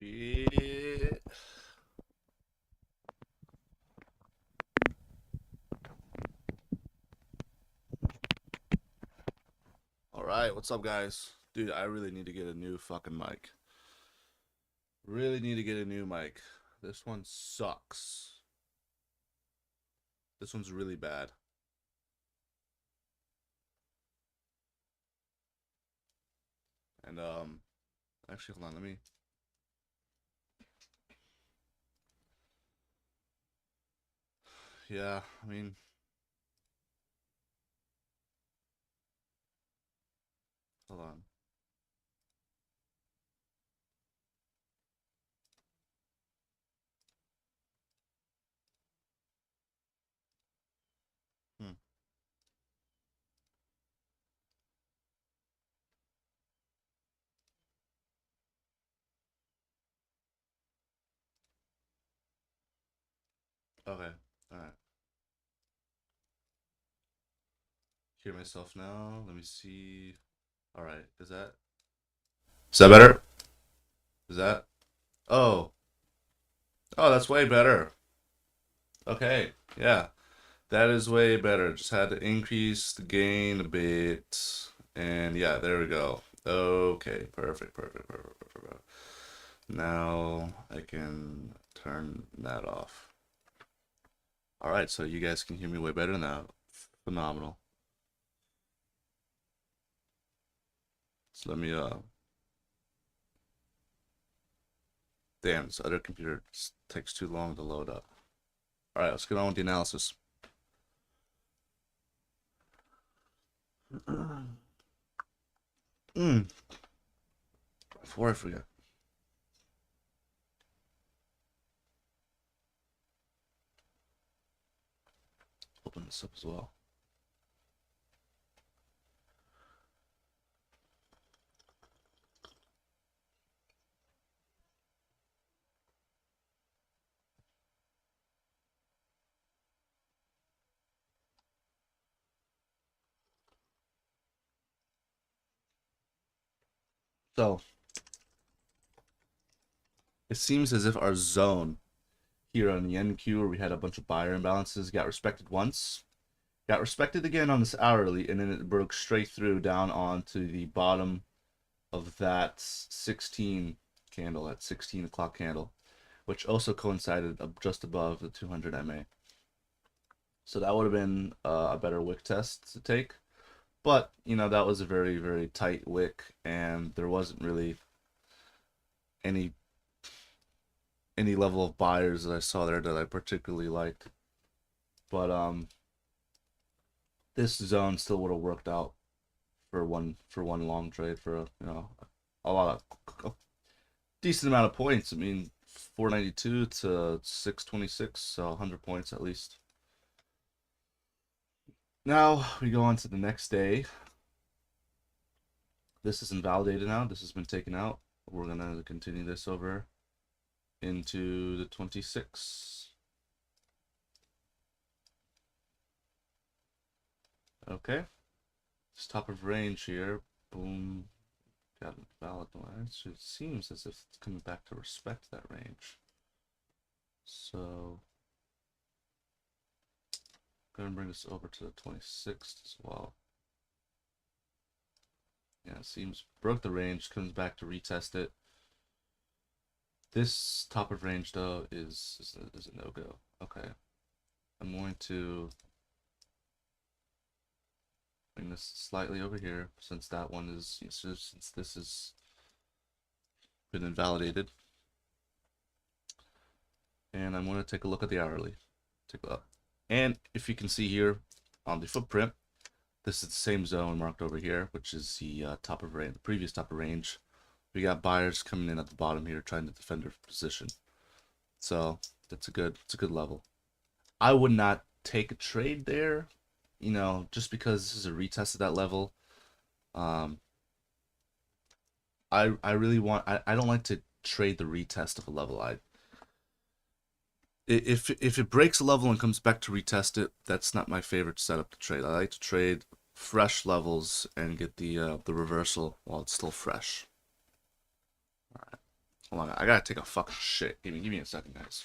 Yeah. All right, what's up, guys? Dude, I really need to get a new fucking mic. Really need to get a new mic. This one sucks. This one's really bad. And actually, hold on, let me. Yeah, I mean, hold on. Hmm. Okay. All right. Hear myself now. Let me see. All right. Is that better? Is that? Oh. Oh, that's way better. Okay. Yeah. That is way better. Just had to increase the gain a bit. And yeah, there we go. Okay, perfect. Now I can turn that off. All right, so you guys can hear me way better now. Phenomenal. So let me damn, this other computer takes too long to load up. All right, let's get on with the analysis. Mm, before I forget. Open this up as well. So it seems as if our zone here on the NQ, where we had a bunch of buyer imbalances, got respected once, got respected again on this hourly, and then it broke straight through down onto the bottom of that 16 candle, that 16 o'clock candle, which also coincided just above the 200 MA. So that would have been a better wick test to take. But, you know, that was a very, very tight wick, and there wasn't really any level of buyers that I saw there that I particularly liked. But this zone still would have worked out for one long trade for a lot of a decent amount of points. I mean, 492 to 626, so 100 points at least. Now we go on to the next day. This is invalidated now. This has been taken out. We're gonna continue this over into the 26. Okay. It's top of range here. Boom. Got it valid line. So it seems as if it's coming back to respect that range. So I'm gonna bring this over to the 26th as well. Yeah, it seems broke the range, comes back to retest it. This top of range though is a no-go. Okay. I'm going to bring this slightly over here since that one is since this has been invalidated. And I'm going to take a look at the hourly. Take a look. And if you can see here on the footprint, this is the same zone marked over here, which is the top of range, the previous top of range. We got buyers coming in at the bottom here trying to defend their position. So that's a good level. I would not take a trade there, you know, just because this is a retest of that level. I really want I don't like to trade the retest of a level. If it breaks a level and comes back to retest it, that's not my favorite setup to trade. I like to trade fresh levels and get the reversal while it's still fresh. All right. Hold on, I gotta take a fucking shit. Give me a second, guys.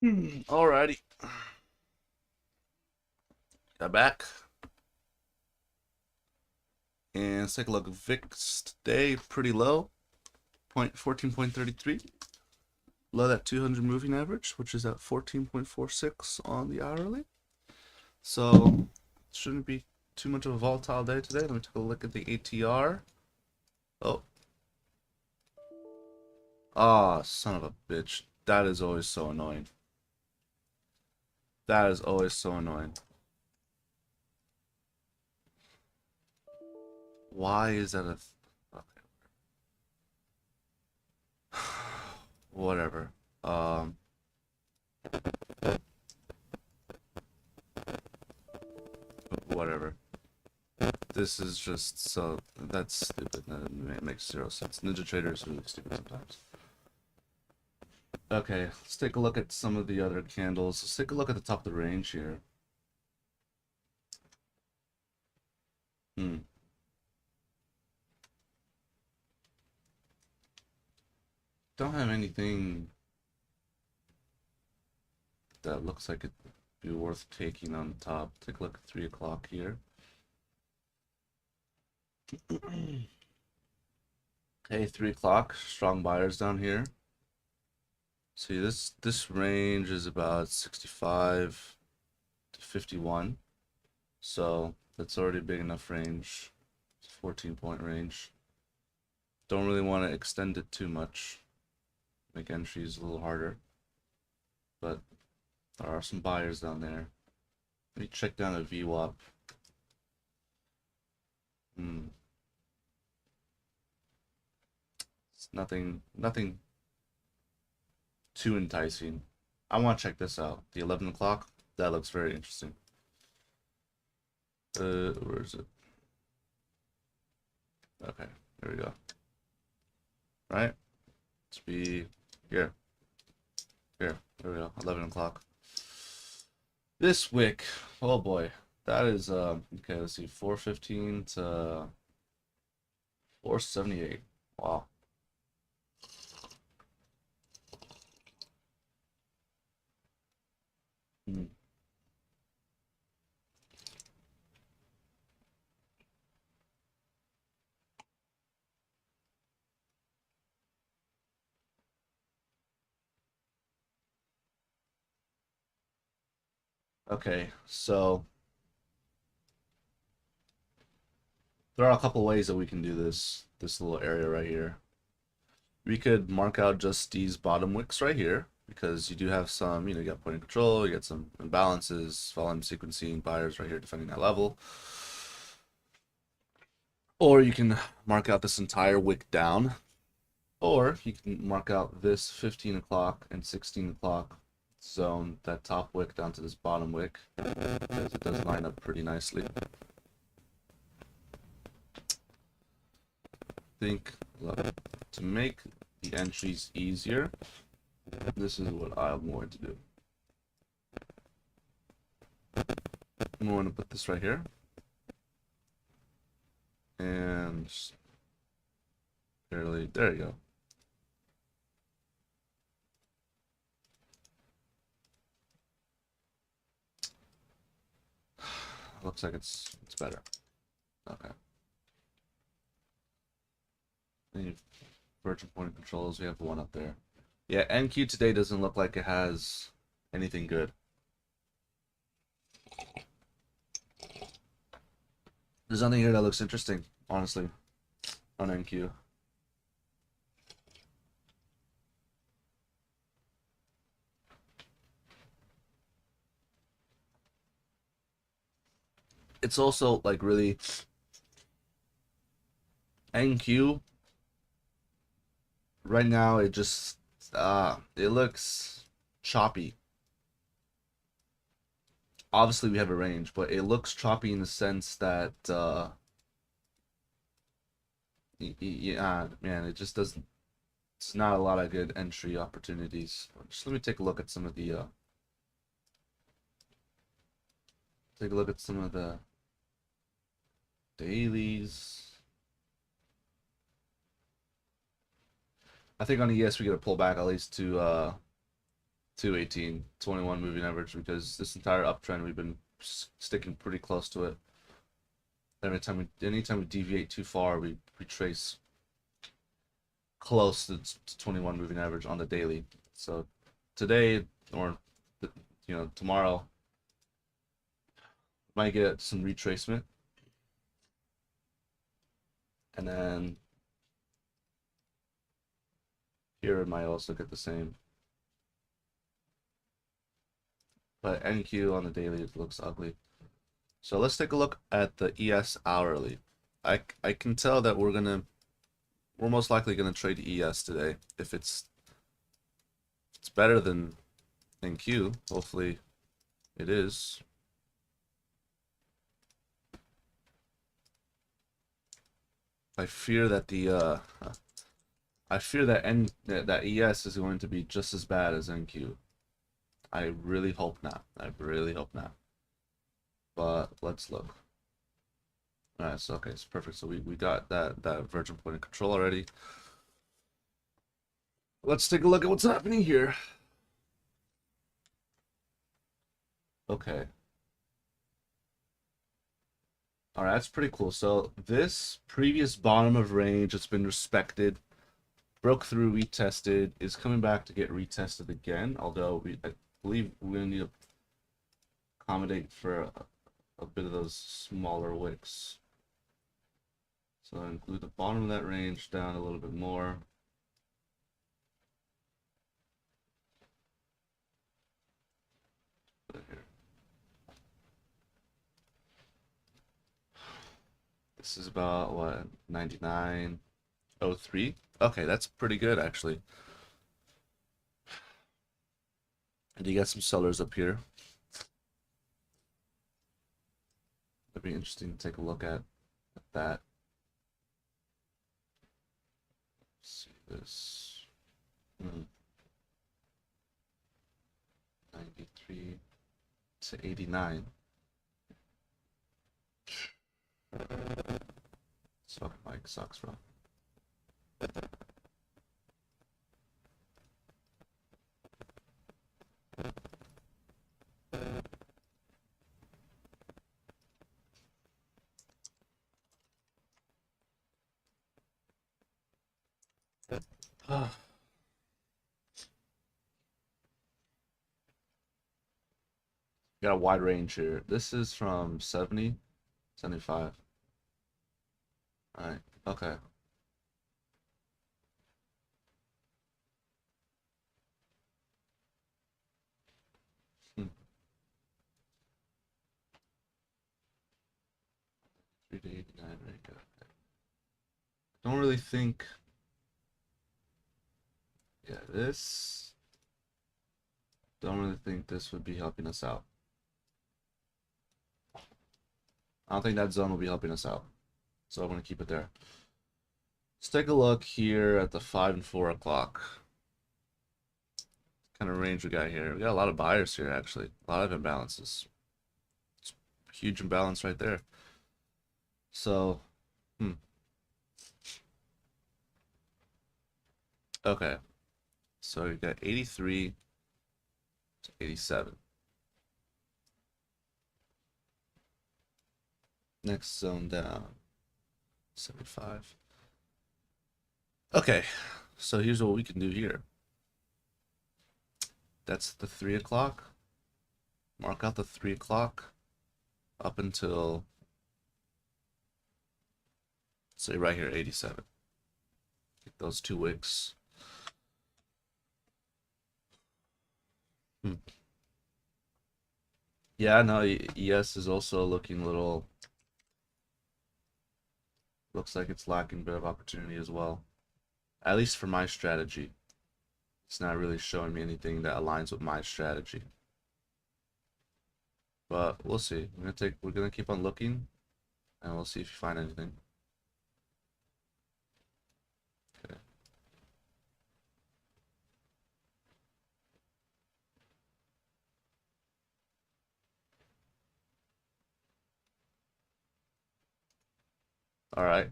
Alrighty. Got back. And let's take a look. VIX today, pretty low. 14.33. Below that 200 moving average, which is at 14.46 on the hourly. So, shouldn't be too much of a volatile day today. Let me take a look at the ATR. Oh. Ah, son of a bitch. That is always so annoying. That is always so annoying. Why is that a... Okay. Whatever. Um, whatever. This is just so... That's stupid. That makes zero sense. Ninja Trader is really stupid sometimes. Okay, let's take a look at some of the other candles. Let's take a look at the top of the range here. Hmm. Don't have anything that looks like it'd be worth taking on the top. Take a look at 3 o'clock here. Okay, 3 o'clock. Strong buyers down here. See, this range is about 65 to 51. So that's already a big enough range. 14-point range. Don't really want to extend it too much. Make entries a little harder. But there are some buyers down there. Let me check down a VWAP. It's nothing too enticing. I want to check this out. The 11 o'clock. That looks very interesting. Where is it? Okay, there we go. Right? Let's be here. Here, there we go. 11 o'clock. This wick, oh boy, that is okay. Let's see, 415 to 478. Wow. Hmm. Okay, so there are a couple ways that we can do this little area right here. We could mark out just these bottom wicks right here because you do have some, you got point of control, you get some imbalances, volume sequencing, buyers right here defending that level. Or you can mark out this entire wick down, or you can mark out this 15 o'clock and 16 o'clock zone, that top wick down to this bottom wick, because it does line up pretty nicely. Think, look, to make the entries easier, this is what I'm going to do. I'm going to put this right here. And barely, there you go. Looks like it's better. Okay. Any virtual point controls, we have one up there. Yeah, NQ today doesn't look like it has anything good. There's nothing here that looks interesting, honestly, on NQ. It's also like really NQ right now. It just it looks choppy. Obviously, we have a range, but it looks choppy in the sense that yeah, man, it just doesn't. It's not a lot of good entry opportunities. Just let me take a look at some of the take a look at some of the dailies. I think on ES we gotta pull back at least to 218, 21 moving average, because this entire uptrend we've been sticking pretty close to it. Anytime we deviate too far, we retrace close to 21 moving average on the daily. So today, or tomorrow, might get some retracement, and then here it might also get the same. But NQ on the daily, it looks ugly. So let's take a look at the ES hourly. I can tell that we're most likely gonna trade ES today. If it's better than Q, hopefully it is. I fear that I fear that that ES is going to be just as bad as NQ. I really hope not. I really hope not. But let's look. Alright, so okay, it's perfect. So we got that virgin point of control already. Let's take a look at what's happening here. Okay. Alright, that's pretty cool. So this previous bottom of range has been respected, broke through, retested, is coming back to get retested again. Although I believe we're gonna need to accommodate for a bit of those smaller wicks. So I'll include the bottom of that range down a little bit more. Put it here. This is about what, 99.03. Okay, that's pretty good actually. And you got some sellers up here. That'd be interesting to take a look at that. Let's see this. 93 to 89. Suck, Mike sucks, bro. Got a wide range here. This is from 70, 75. Alright, okay. Hmm. 3 to 89, right? Good. Don't really think. Yeah, this. Don't really think this would be helping us out. I don't think that zone will be helping us out. So I'm going to keep it there. Let's take a look here at the 5 and 4 o'clock. What kind of range we got here? We got a lot of buyers here, actually. A lot of imbalances. It's a huge imbalance right there. So, okay. So we got 83 to 87. Next zone down, 75. Okay, so here's what we can do here. That's the 3 o'clock. Mark out the 3 o'clock up until, say right here, 87. Get those 2 wicks. Yeah, no, ES is also looking a little. Looks like it's lacking a bit of opportunity as well. At least for my strategy. It's not really showing me anything that aligns with my strategy. But we'll see. We're gonna keep on looking and we'll see if you find anything. Okay. All right.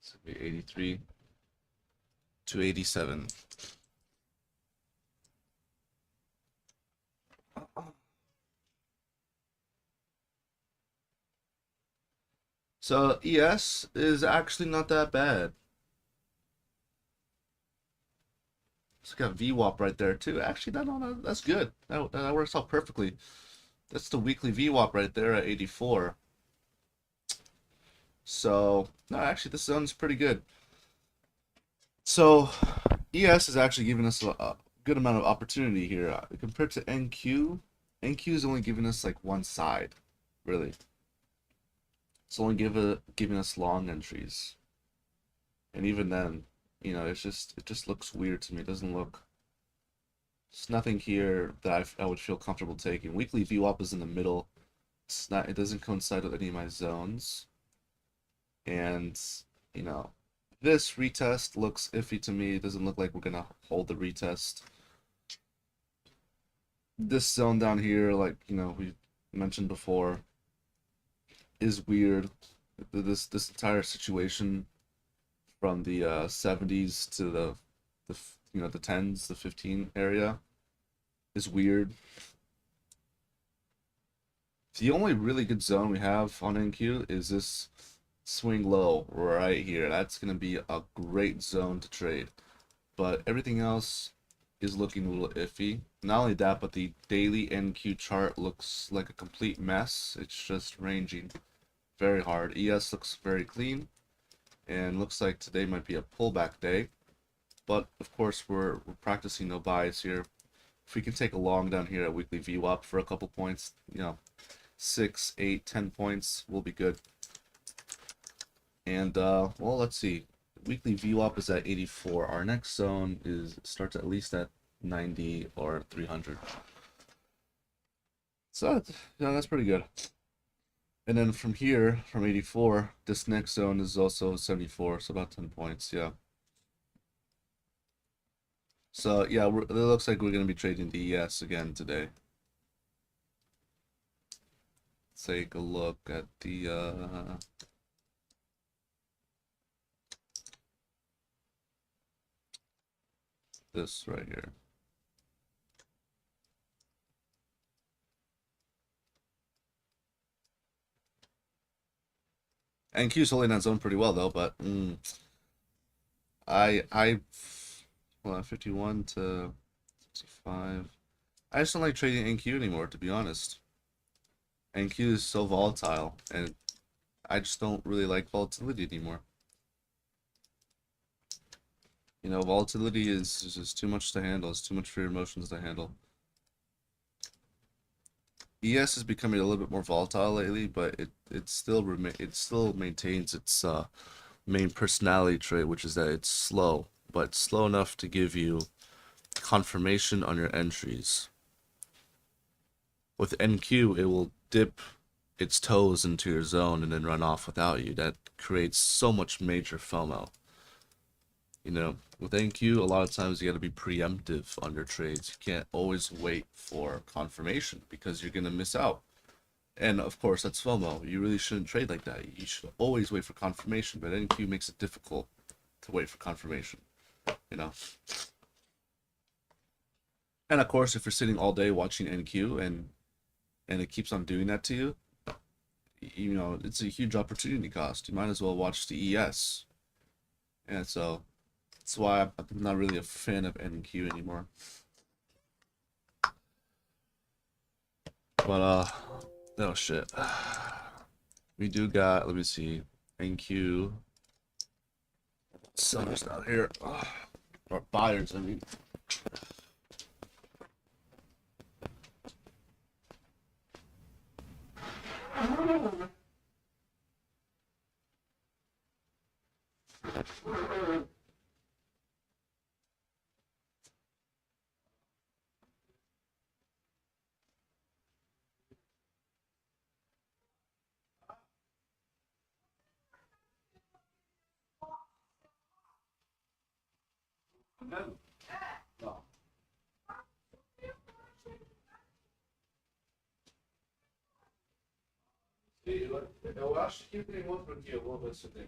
This will be 83 to 87. So ES is actually not that bad. It's got VWAP right there too. Actually, no, that's good. That works out perfectly. That's the weekly VWAP right there at 84. So no, actually, this zone's pretty good. So ES is actually giving us a good amount of opportunity here. Compared to NQ, NQ is only giving us like one side, really. It's only giving us long entries. And even then, it just looks weird to me. It doesn't look. There's nothing here that I would feel comfortable taking. Weekly VWAP is in the middle. It's not. It doesn't coincide with any of my zones. And you know, this retest looks iffy to me. It doesn't look like we're gonna hold the retest. This zone down here, like we mentioned before, is weird. This entire situation from the 70s to the 10s, the 15 area is weird. The only really good zone we have on NQ is this swing low right here. That's gonna be a great zone to trade. But everything else is looking a little iffy. Not only that, but the daily NQ chart looks like a complete mess. It's just ranging very hard. ES looks very clean, and looks like today might be a pullback day. But of course, we're practicing no bias here. If we can take a long down here at weekly VWAP for a couple points, 6, 8, 10 points, we'll be good. And well, let's see. Weekly VWAP is at 84. Our next zone starts at least at 90 or 300. So that's pretty good. And then from here, from 84, this next zone is also 74, so about 10 points, yeah. So yeah, it looks like we're gonna be trading the ES again today. Take a look at the this right here. And Q's holding that zone pretty well though, but I well 51 to 65. I just don't like trading NQ anymore, to be honest. NQ is so volatile, and I just don't really like volatility anymore. Volatility is just too much to handle. It's too much for your emotions to handle. ES is becoming a little bit more volatile lately, but it still maintains its main personality trait, which is that it's slow, but slow enough to give you confirmation on your entries. With NQ, it will dip its toes into your zone and then run off without you. That creates so much major FOMO. With NQ, a lot of times you got to be preemptive on your trades. You can't always wait for confirmation because you're going to miss out. And of course, that's FOMO. You really shouldn't trade like that. You should always wait for confirmation, but NQ makes it difficult to wait for confirmation, And of course, if you're sitting all day watching NQ and it keeps on doing that to you, it's a huge opportunity cost. You might as well watch the ES. And so that's why I'm not really a fan of NQ anymore. But oh shit. We do got, let me see, NQ. Sellers out here. Or buyers, I mean. No. Eu acho que tem outro aqui, eu vou ver se tem.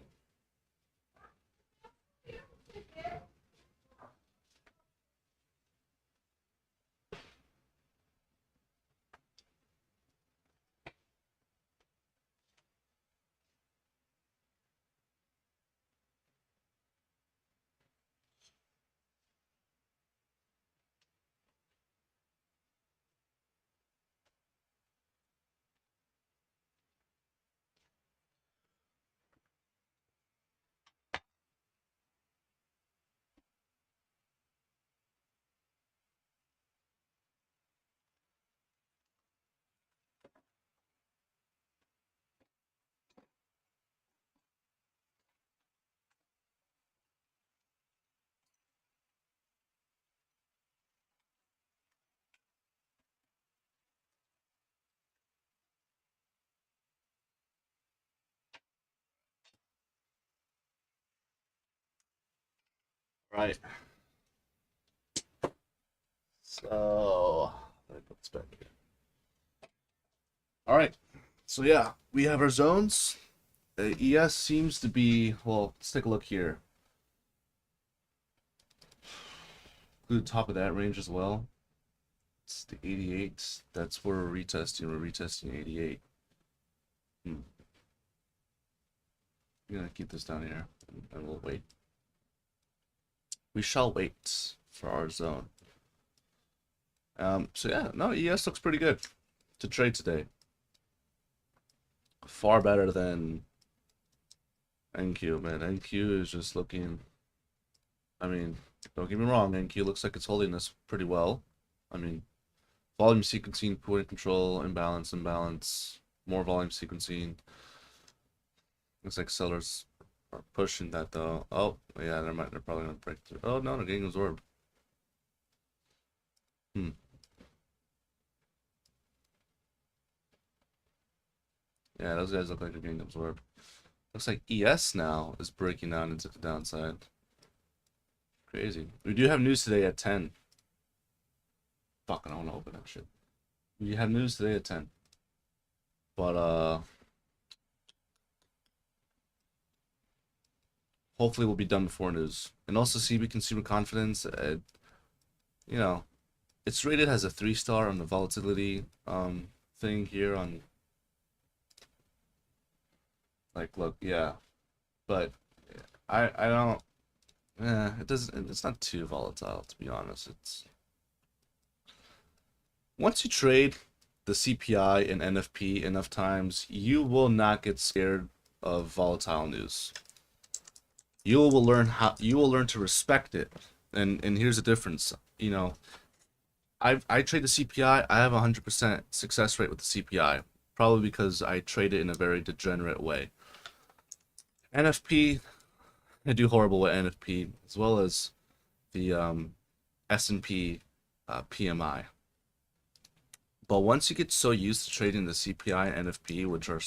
Right. So let me put this back here. All right. So yeah, we have our zones. ES seems to be, well, let's take a look here. Do the top of that range as well. It's the 88. That's where we're retesting. We're retesting 88. I'm gonna keep this down here and we'll wait. We shall wait for our zone. So yeah, no, ES looks pretty good to trade today. Far better than NQ, man. NQ is just looking, I mean, don't get me wrong, NQ looks like it's holding this pretty well. I mean, volume sequencing, point control, imbalance, more volume sequencing. Looks like sellers are pushing that though. Oh, yeah, they're probably gonna break through. Oh no, they're getting absorbed. Yeah, those guys look like they're getting absorbed. Looks like ES now is breaking down into the downside. Crazy. We do have news today at 10. Fuck, I don't want to open that shit. We have news today at 10. But, hopefully we'll be done before news. And also CB consumer confidence, you know, it's rated as a 3-star on the volatility thing here on, like, look, yeah. But I don't, it's not too volatile, to be honest. It's, once you trade the CPI and NFP enough times, you will not get scared of volatile news. You will learn to respect it. And here's the difference. You know, I trade the CPI. I have a 100% success rate with the CPI, probably because I trade it in a very degenerate way. NFP, I do horrible with NFP, as well as the S&P PMI. But once you get so used to trading the CPI and NFP, which are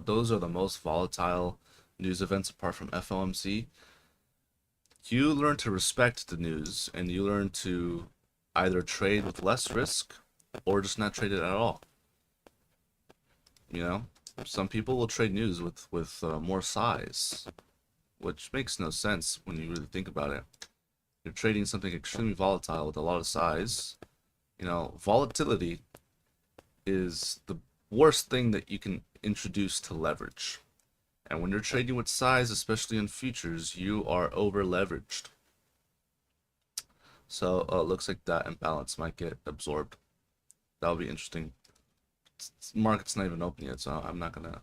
those are the most volatile news events apart from FOMC, you learn to respect the news and you learn to either trade with less risk or just not trade it at all. You know, some people will trade news with more size, which makes no sense when you really think about it. You're trading something extremely volatile with a lot of size. You know, volatility is the worst thing that you can introduce to leverage. And when you're trading with size, especially in futures, you are over leveraged. So it looks like that imbalance might get absorbed. That'll be interesting. Market's not even open yet, so I'm not gonna.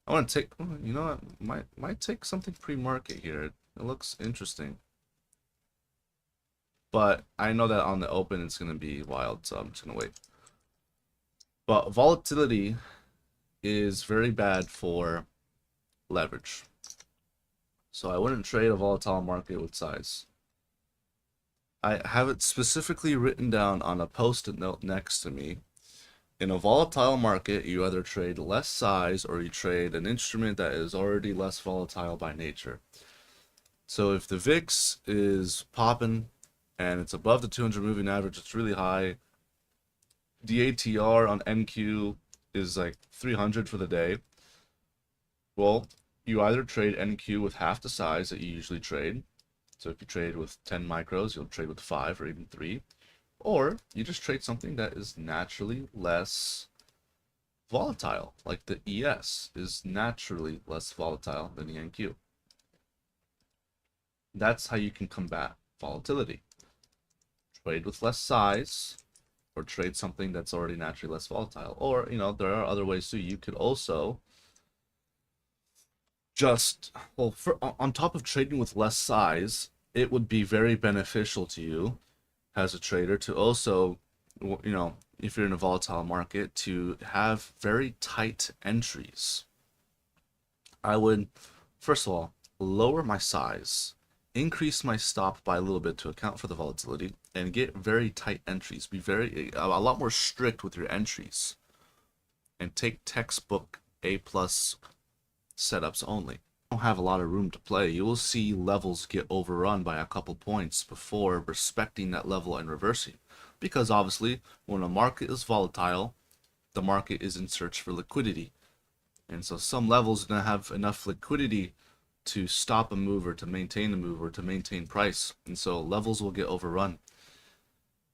I want to take. You know what? Might take something pre-market here. It looks interesting. But I know that on the open it's gonna be wild, so I'm just gonna wait. But volatility is very bad for leverage. So I wouldn't trade a volatile market with size. I have it specifically written down on a post-it note next to me. In a volatile market, you either trade less size or you trade an instrument that is already less volatile by nature. So if the VIX is popping and it's above the 200 moving average, it's really high. The ATR on NQ is like 300 for the day. Well, you either trade NQ with half the size that you usually trade. So if you trade with 10 micros, you'll trade with 5 or even 3. Or you just trade something that is naturally less volatile, like the ES is naturally less volatile than the NQ. That's how you can combat volatility. Trade with less size, or trade something that's already naturally less volatile. Or, you know, there are other ways too. You could also just, well, on top of trading with less size, it would be very beneficial to you as a trader to also, you know, if you're in a volatile market, to have very tight entries. I would, first of all, lower my size, increase my stop by a little bit to account for the volatility, and get very tight entries. Be a lot more strict with your entries, and take textbook A+ setups only. don't have a lot of room to play. You will see levels get overrun by a couple points before respecting that level and reversing. Because obviously, when a market is volatile, the market is in search for liquidity. And so some levels are going to have enough liquidity to stop a move or to maintain a move or to maintain price. And so levels will get overrun.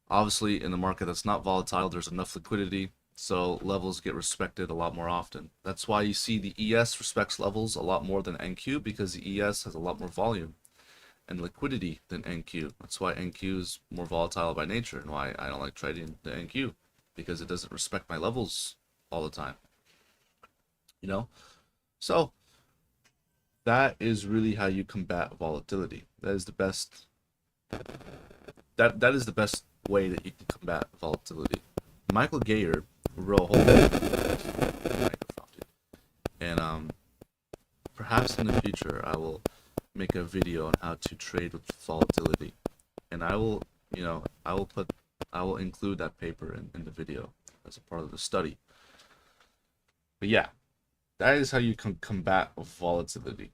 Obviously, in the market that's not volatile, there's enough liquidity, so levels get respected a lot more often. That's why you see the ES respects levels a lot more than NQ, because the ES has a lot more volume and liquidity than NQ. That's why NQ is more volatile by nature, and why I don't like trading the NQ, because it doesn't respect my levels all the time. You know? So that is really how you combat volatility. That is the best that is the best way that you can combat volatility. Michael Gayer wrote a whole microphone, and perhaps in the future I will make a video on how to trade with volatility, and I will, I will include that paper in the video as a part of the study. But yeah, that is how you can combat volatility.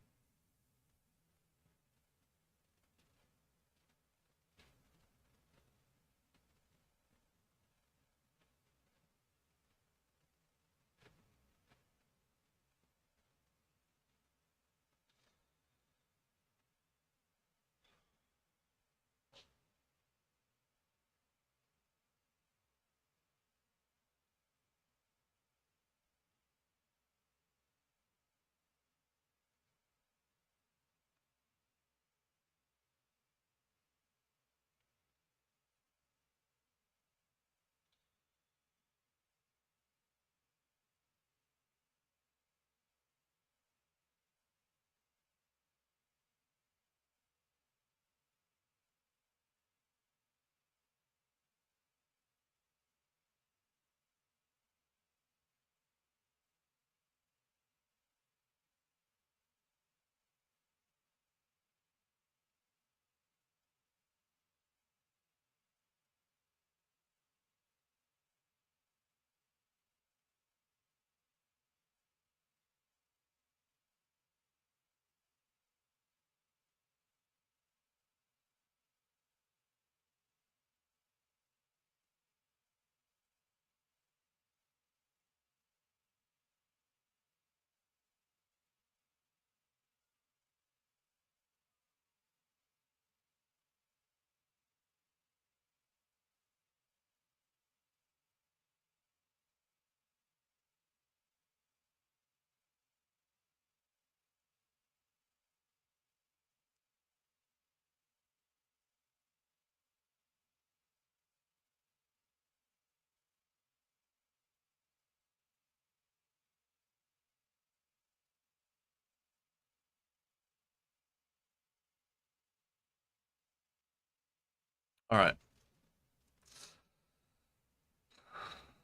All right.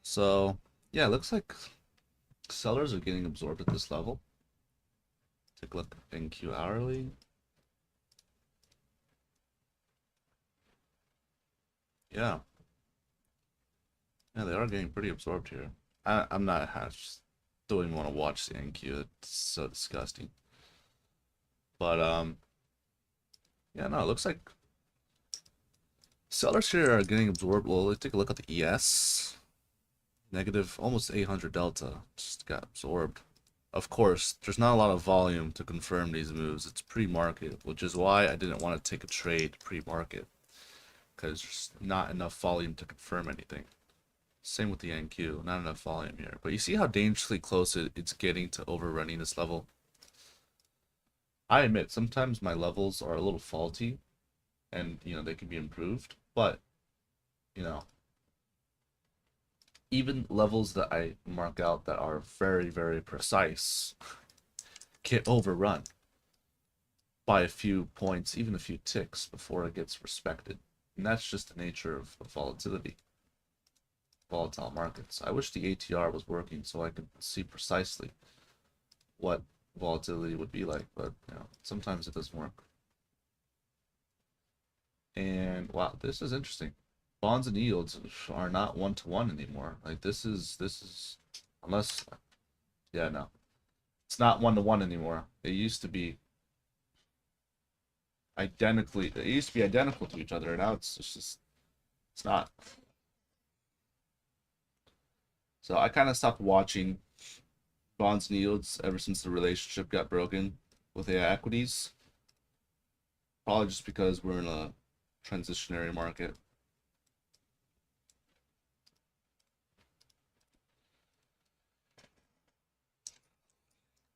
So yeah, it looks like sellers are getting absorbed at this level. Take a look at NQ hourly. Yeah. Yeah, they are getting pretty absorbed here. I'm not, I just don't even want to watch the NQ. It's so disgusting. But yeah, no, it looks like sellers here are getting absorbed. Well, let's take a look at the ES. Negative almost 800 delta. Just got absorbed. Of course, there's not a lot of volume to confirm these moves. It's pre-market, which is why I didn't want to take a trade pre-market, because there's not enough volume to confirm anything. Same with the NQ, not enough volume here. But you see how dangerously close it's getting to overrunning this level? I admit, sometimes my levels are a little faulty, and, they can be improved. But, you know, even levels that I mark out that are very, very precise get overrun by a few points, even a few ticks before it gets respected. And that's just the nature of volatility, volatile markets. I wish the ATR was working so I could see precisely what volatility would be like, but sometimes it doesn't work. And wow, this is interesting. Bonds and yields are not 1-to-1 anymore. Like this is unless, yeah, no. It's not 1-to-1 anymore. It used to be identically. It used to be identical to each other, and now it's just it's not. So I kind of stopped watching bonds and yields ever since the relationship got broken with AI equities. Probably just because we're in a transitionary market.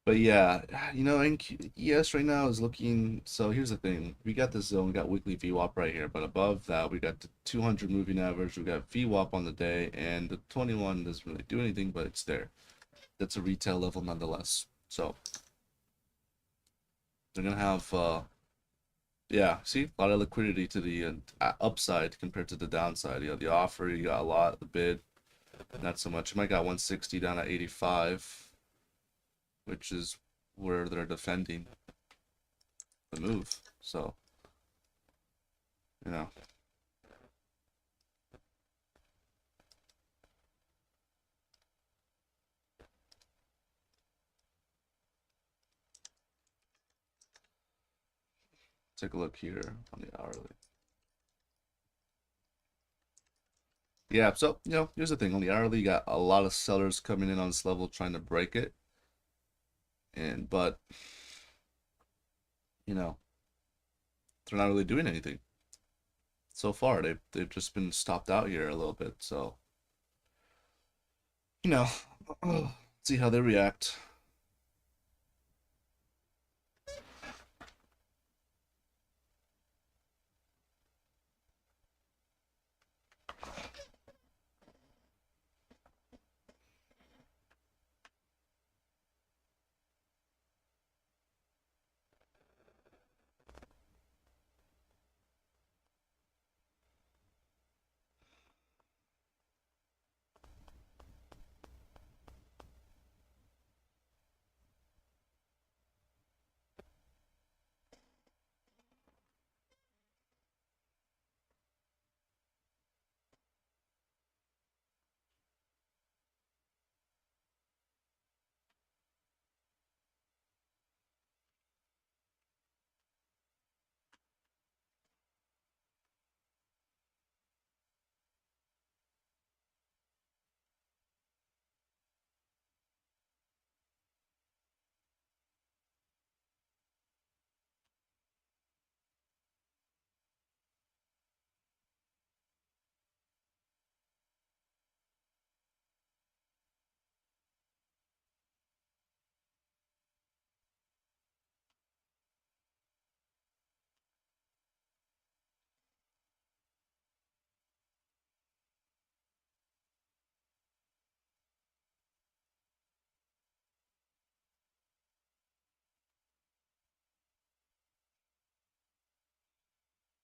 But yeah, ES right now is looking. So here's the thing: we got this zone, we got weekly VWAP right here, but above that, we got the 200 moving average, we got VWAP on the day, and the 21 doesn't really do anything, but it's there. That's a retail level nonetheless. So they're gonna have, yeah, see, a lot of liquidity to the upside compared to the downside. The offer, you got a lot, the bid, not so much. You might got 160 down at 85, which is where they're defending the move. So, you know, take a look here on the hourly. Yeah, so, here's the thing. On the hourly, you got a lot of sellers coming in on this level trying to break it. But, you know, they're not really doing anything. So far, they've just been stopped out here a little bit. So, you know, see how they react.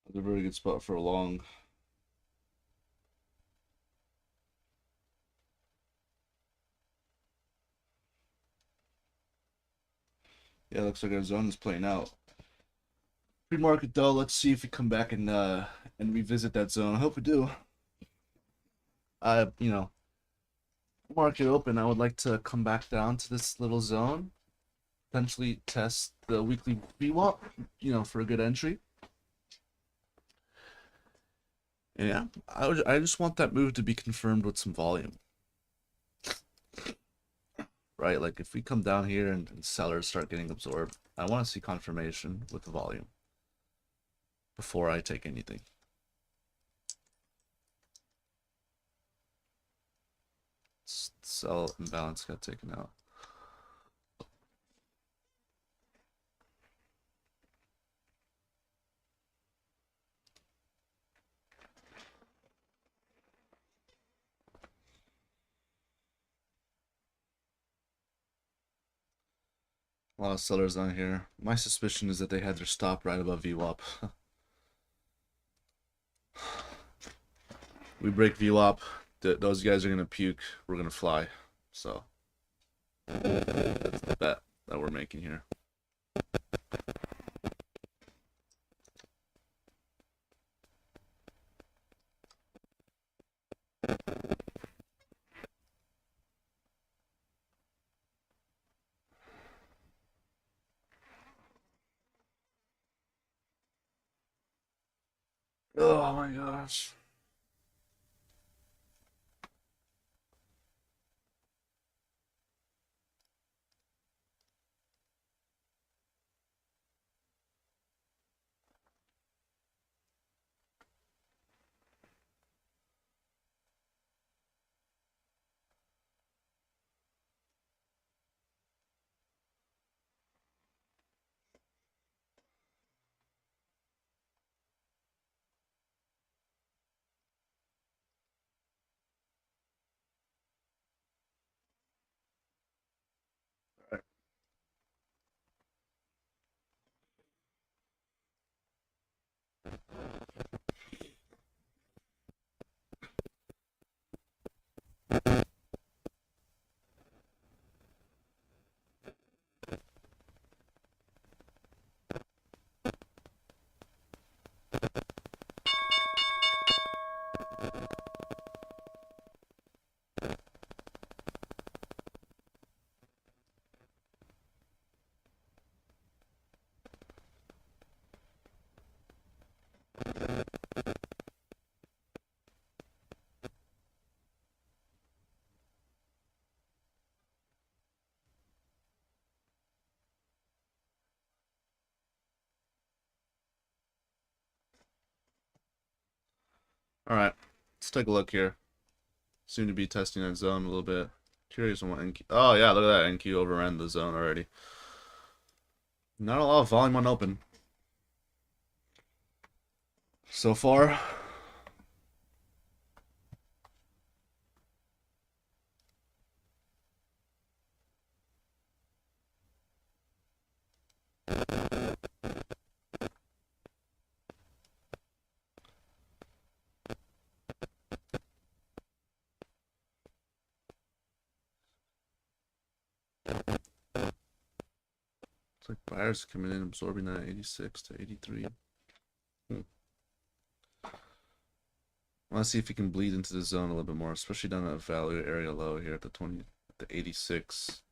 It's a very good spot for a long. Yeah, looks like our zone is playing out. Pre-market though, let's see if we come back and revisit that zone. I hope we do. You know, market open, I would like to come back down to this little zone, potentially test the weekly VWAP, for a good entry. And yeah, I just want that move to be confirmed with some volume, right? Like if we come down here and sellers start getting absorbed, I want to see confirmation with the volume before I take anything. Sell imbalance got taken out. A lot of sellers on here. My suspicion is that they had their stop right above VWAP. We break VWAP, those guys are gonna puke. We're gonna fly. So that's the bet that we're making here. Oh my gosh. All right, let's take a look here. Seem to be testing that zone a little bit. Curious on what NQ. Oh yeah, look at that, NQ overran the zone already. Not a lot of volume on open so far. It's like buyers coming in, absorbing that 86 to 83. I want to see if he can bleed into the zone a little bit more, especially down at value area low here at the 20, the 86.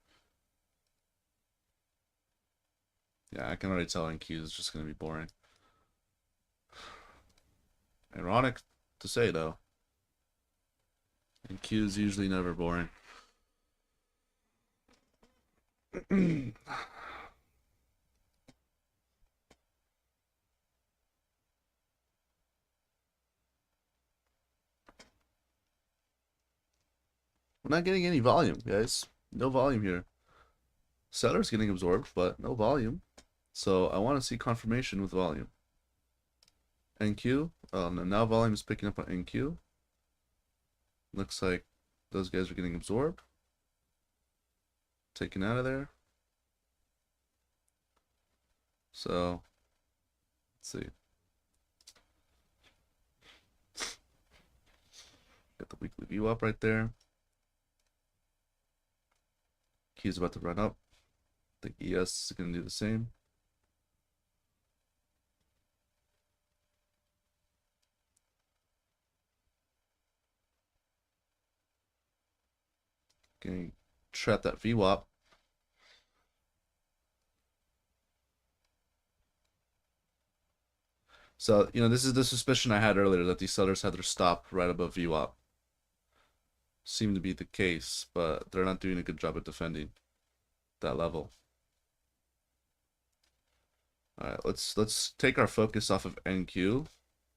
Yeah, I can already tell NQ is just going to be boring. Ironic to say though. NQ is usually never boring. We're not getting any volume, guys. No volume here. Seller's getting absorbed, but no volume. So I want to see confirmation with volume. NQ. Now volume is picking up on NQ. Looks like those guys are getting absorbed. Taken out of there. So let's see. Got the weekly view up right there. Key's about to run up. I think ES is going to do the same. Going to trap that VWAP. So, you know, this is the suspicion I had earlier that these sellers had their stop right above VWAP. Seemed to be the case, but they're not doing a good job at defending that level. All right, let's take our focus off of NQ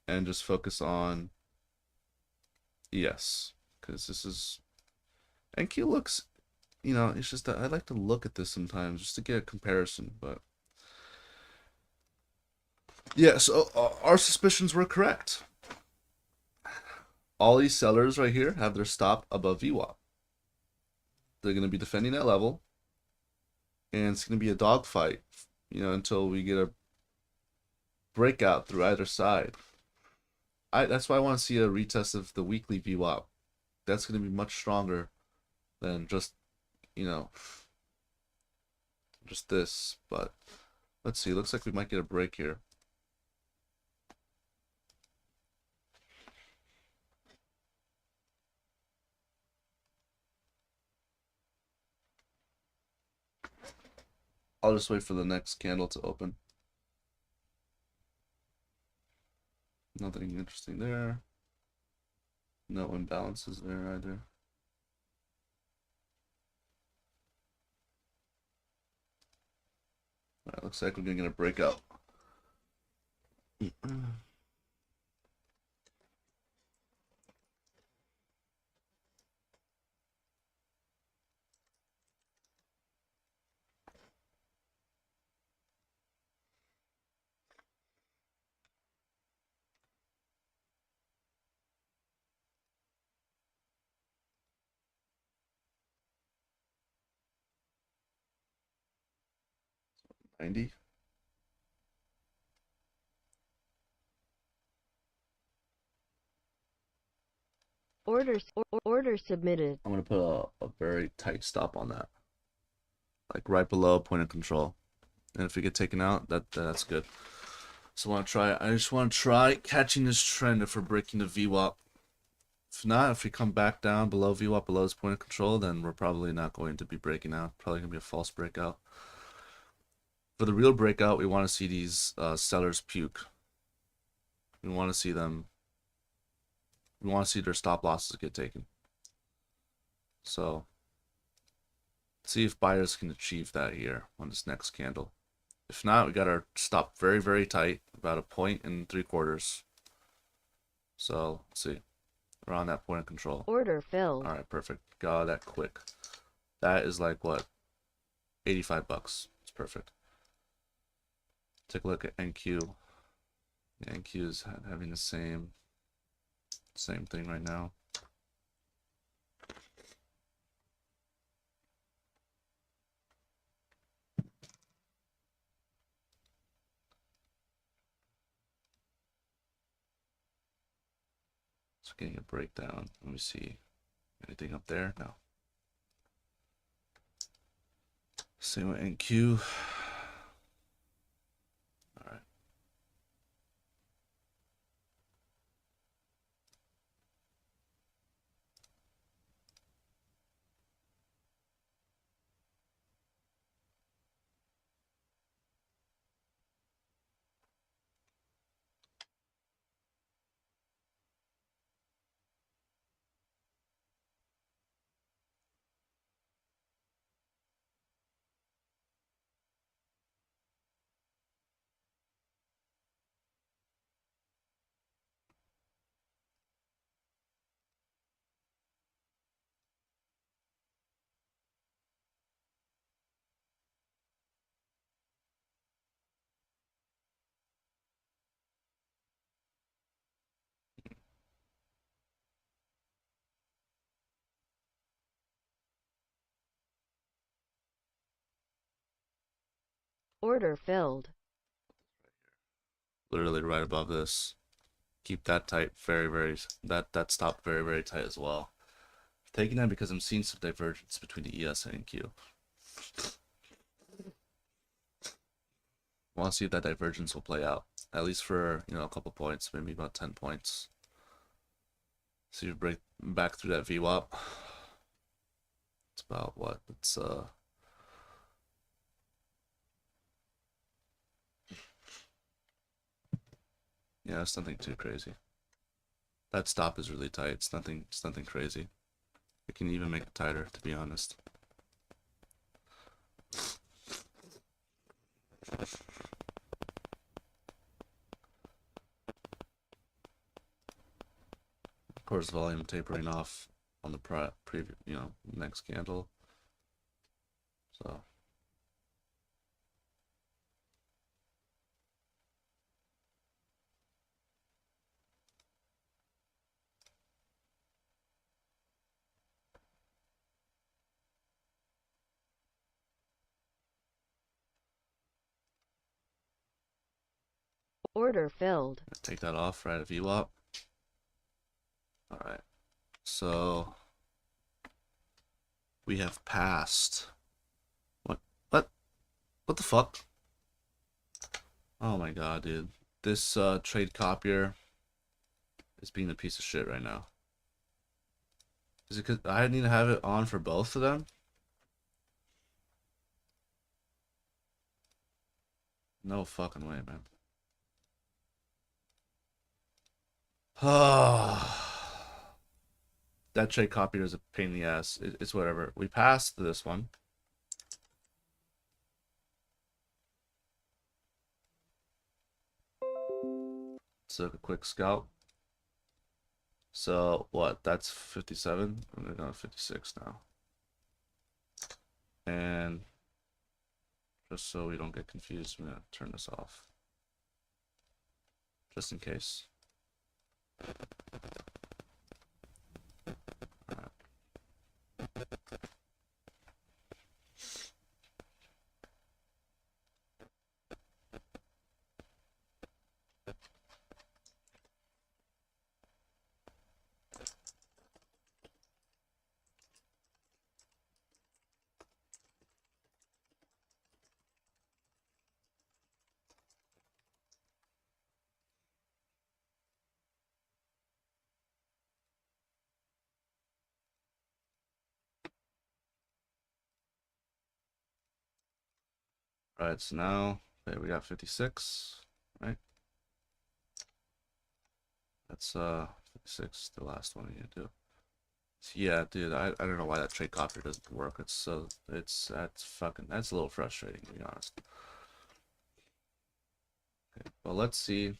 and just focus on ES, because this is NQ looks, you know, it's just that I like to look at this sometimes just to get a comparison, but yeah, so our suspicions were correct. All these sellers right here have their stop above VWAP. They're going to be defending that level, and it's going to be a dogfight, you know, until we get a breakout through either side. That's why I want to see a retest of the weekly VWAP. That's going to be much stronger than just, you know, just this. But let's see. Looks like we might get a break here. I'll just wait for the next candle to open. Nothing interesting there. No imbalances there either. Alright, looks like we're gonna get a breakout. 90. Order submitted. I'm gonna put a very tight stop on that, like right below point of control. And if we get taken out, that's good. So I just want to try catching this trend if we're breaking the VWAP. If not, if we come back down below VWAP, below this point of control, then we're probably not going to be breaking out. Probably gonna be a false breakout. For the real breakout, we want to see these sellers puke. We want to see them. We want to see their stop losses get taken. So, see if buyers can achieve that here on this next candle. If not, we got our stop very, very tight, about 1.75. So, let's see. Around that point of control. Order filled. All right, perfect. Got that quick. That is like what? 85 bucks. It's perfect. Take a look at NQ. Yeah, NQ is having the same thing right now. So getting a breakdown. Let me see. Anything up there? No. Same with NQ. All right. Order filled. Literally right above this. Keep that tight, very, very, that stop very, very tight as well. Taking that because I'm seeing some divergence between the ES and NQ. Want to see if that divergence will play out, at least for a couple points, maybe about 10 points. See if we break back through that VWAP. It's about what? It's yeah, it's nothing too crazy. That stop is really tight. It's nothing crazy. It can even make it tighter, to be honest. Of course, volume tapering off on the previous, next candle. So Order filled. take that off right at VWAP. All right. So we have passed. What? What? What the fuck? Oh my god, dude. This trade copier is being a piece of shit right now. Is it because I need to have it on for both of them? No fucking way, man. That trade copier is a pain in the ass. It's whatever. We passed this one. Took a quick scout. So what? That's 57. I'm gonna go to 56 now. And just so we don't get confused, I'm gonna turn this off. Just in case. Alright, so now okay, we got 56, right? That's 56, the last one you do. Yeah, dude, I don't know why that trade copier doesn't work. That's a little frustrating to be honest. Okay, well let's see.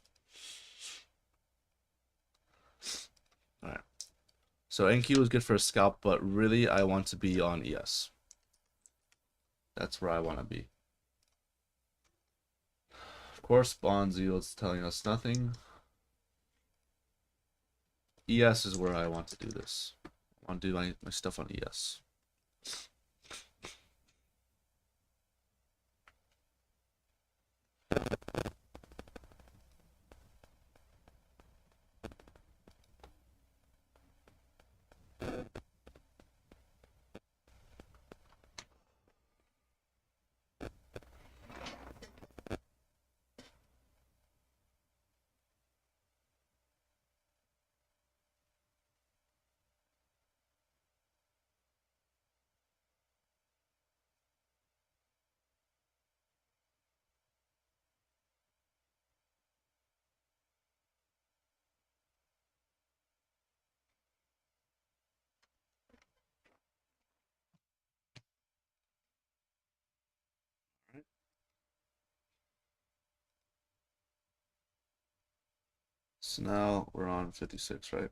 Alright. So NQ is good for a scalp, but really I want to be on ES. That's where I want to be. Of course, bond yields telling us nothing. ES is where I want to do this. I want to do my stuff on ES. So now we're on 56, right?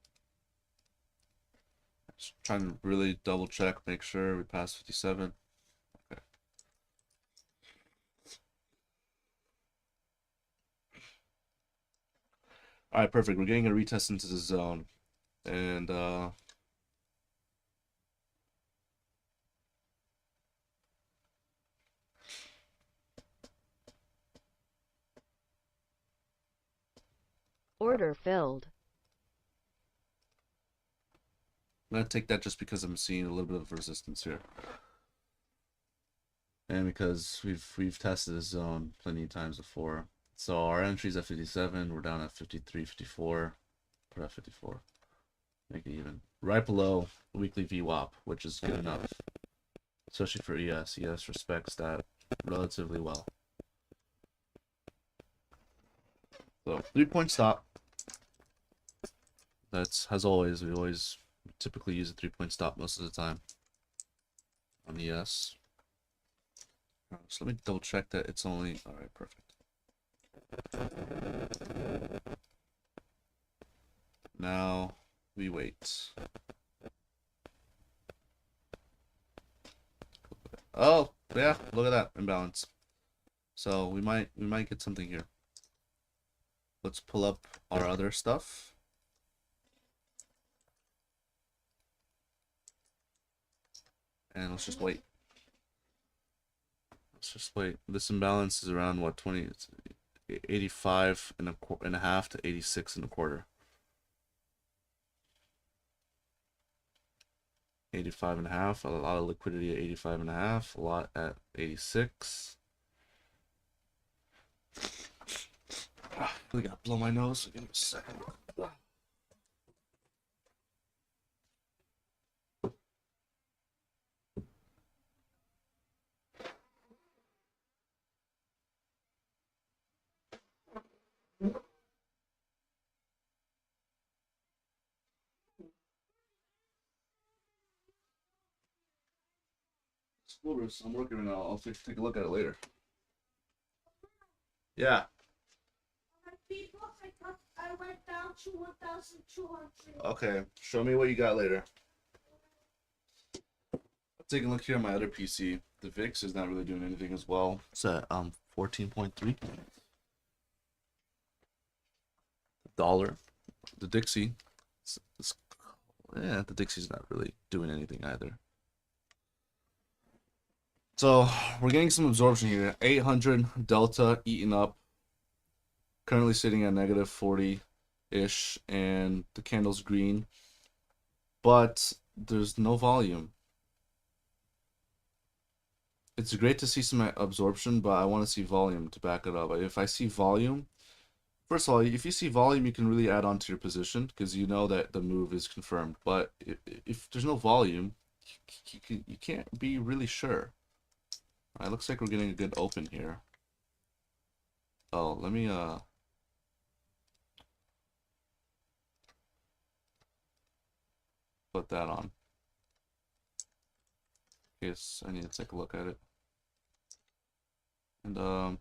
Just trying to really double check, make sure we pass 57. Okay. All right, perfect. We're getting a retest into the zone, and Order filled. I'm gonna take that just because I'm seeing a little bit of resistance here, and because we've tested this zone plenty of times before. So our entry's at 57. We're down at 53, 54. Put at 54. Make it even. Right below weekly VWAP, which is good enough, especially for ES. ES respects that relatively well. So 3-point stop. That's as always. We always typically use a 3-point stop most of the time on ES. So let me double check that it's only all right. Perfect. Now we wait. Oh yeah, look at that imbalance. So we might get something here. Let's pull up our other stuff. And let's just wait. Let's just wait. This imbalance is around what 20? It's 85 and a half to 86 and a quarter. 85 and a half. A lot of liquidity at 85 and a half. A lot at 86. Really gotta blow my nose. So give me a second. Explorers. I'm working right now. I'll take a look at it later. Yeah. I went down to 1,200. Okay. Show me what you got later. Taking a look here at my other PC. The VIX is not really doing anything as well. It's at 14.3. Dollar. The Dixie. The Dixie's not really doing anything either. So we're getting some absorption here. 800 delta eaten up. Currently sitting at negative 40-ish, and the candle's green. But there's no volume. It's great to see some absorption, but I want to see volume to back it up. If I see volume, first of all, if you see volume, you can really add on to your position because you know that the move is confirmed. But if there's no volume, you can't be really sure. All right, looks like we're getting a good open here. Oh, let me put that on. Yes, I need to take a look at it. And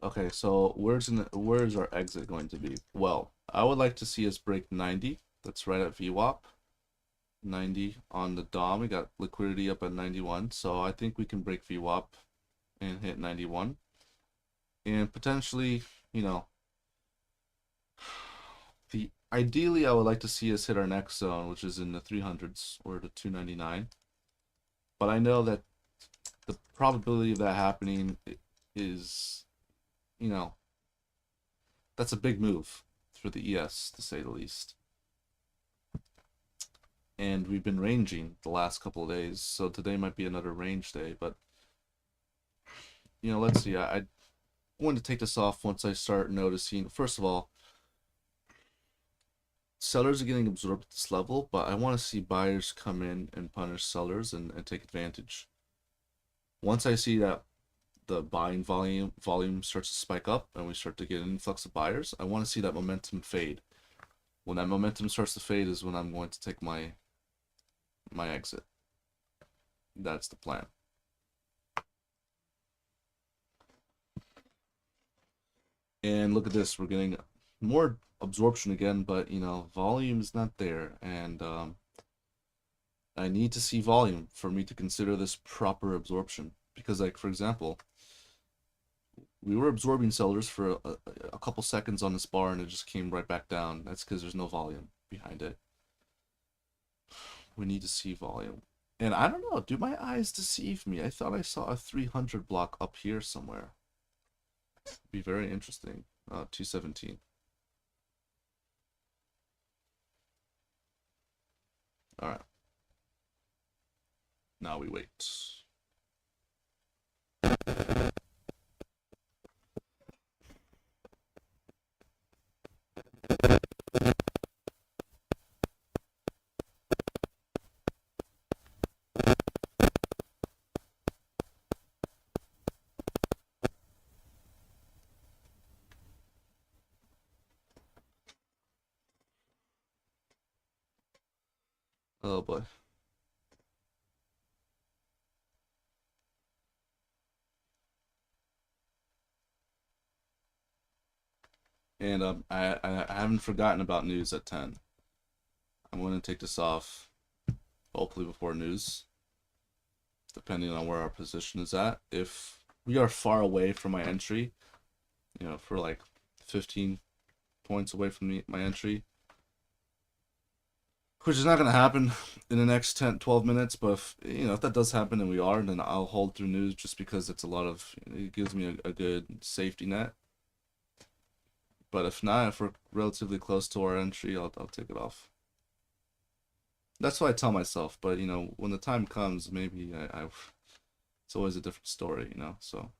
okay, so where's our exit going to be? Well, I would like to see us break 90. That's right at VWAP. 90 on the DOM. We got liquidity up at 91, so I think we can break VWAP and hit 91. And potentially, you know, ideally I would like to see us hit our next zone, which is in the 300s or the 299. But I know that the probability of that happening is, you know, that's a big move for the ES, to say the least. And we've been ranging the last couple of days, so today might be another range day. But, you know, let's see. I want to take this off once I start noticing. First of all, sellers are getting absorbed at this level, but I want to see buyers come in and punish sellers and take advantage. Once I see that the buying volume starts to spike up and we start to get an influx of buyers, I want to see that momentum fade. When that momentum starts to fade is when I'm going to take my exit. That's the plan. And look at this, we're getting more absorption again, but you know, volume is not there, and I need to see volume for me to consider this proper absorption. Because, like, for example, we were absorbing sellers for a couple seconds on this bar and it just came right back down. That's because there's no volume behind it. We need to see volume. And I don't know, do my eyes deceive me? I thought I saw a 300 block up here somewhere. Be very interesting. 217. All right. Now we wait. Oh boy. And I haven't forgotten about news at 10. I'm going to take this off, hopefully before news, depending on where our position is at. If we are far away from my entry, you know, for like 15 points away from my entry, which is not going to happen in the next 12 minutes, but if, you know, if that does happen and we are, then I'll hold through news just because it gives me a good safety net. But if not, if we're relatively close to our entry, I'll take it off. That's what I tell myself, but you know, when the time comes, maybe it's always a different story, you know, so.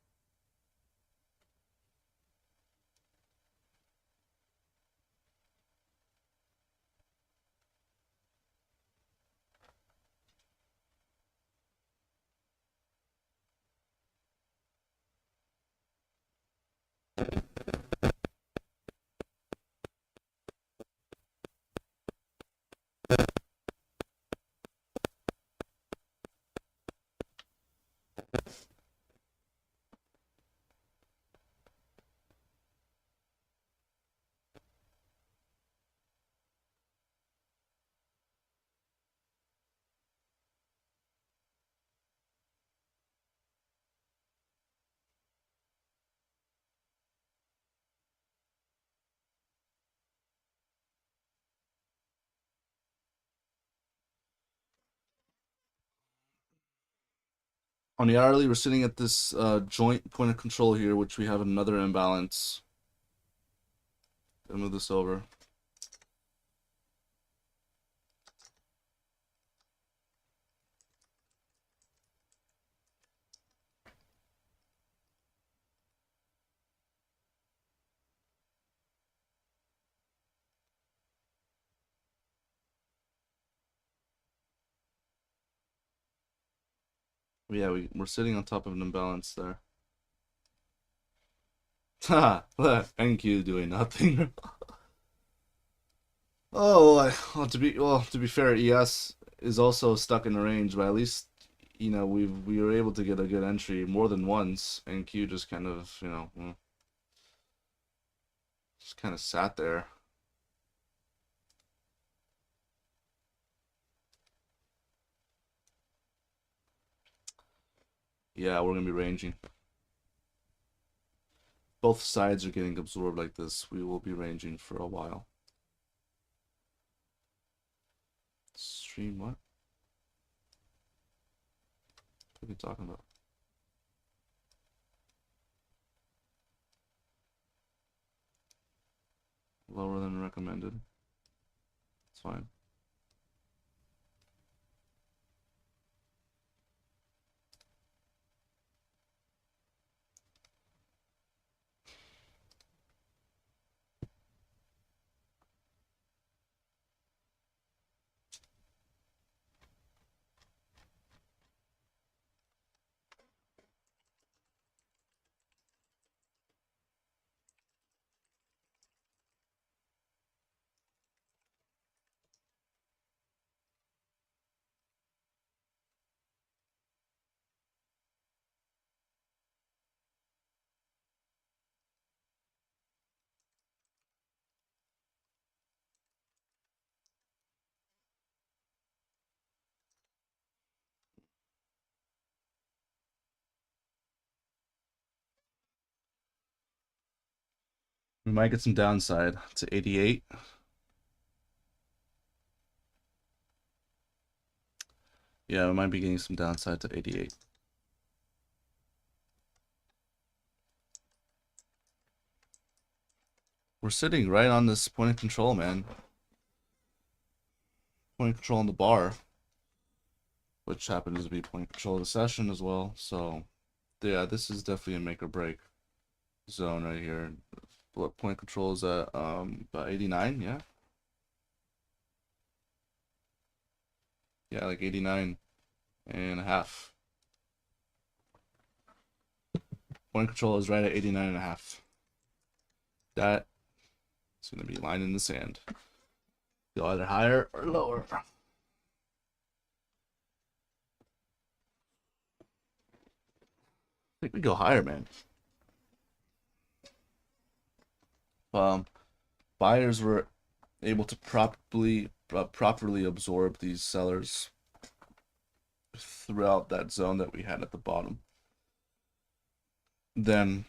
On the hourly, we're sitting at this joint point of control here, which we have another imbalance. Gonna move this over. Yeah, we're sitting on top of an imbalance there. Ha! NQ doing nothing. Oh, to be fair, ES is also stuck in the range, but at least we were able to get a good entry more than once, and Q just kind of just kind of sat there. Yeah, we're gonna be ranging. Both sides are getting absorbed like this. We will be ranging for a while. Stream what? What are you talking about? Lower than recommended. It's fine. We might get some downside to 88. Yeah, we might be getting some downside to 88. We're sitting right on this point of control, man. Point of control on the bar, which happens to be point of control of the session as well. So, yeah, this is definitely a make or break zone right here. What point of control is at? About 89, yeah. Yeah, like 89 and a half. Point of control is right at 89 and a half. That is going to be line in the sand. Go either higher or lower. I think we go higher, man. Buyers were able to properly absorb these sellers throughout that zone that we had at the bottom. Then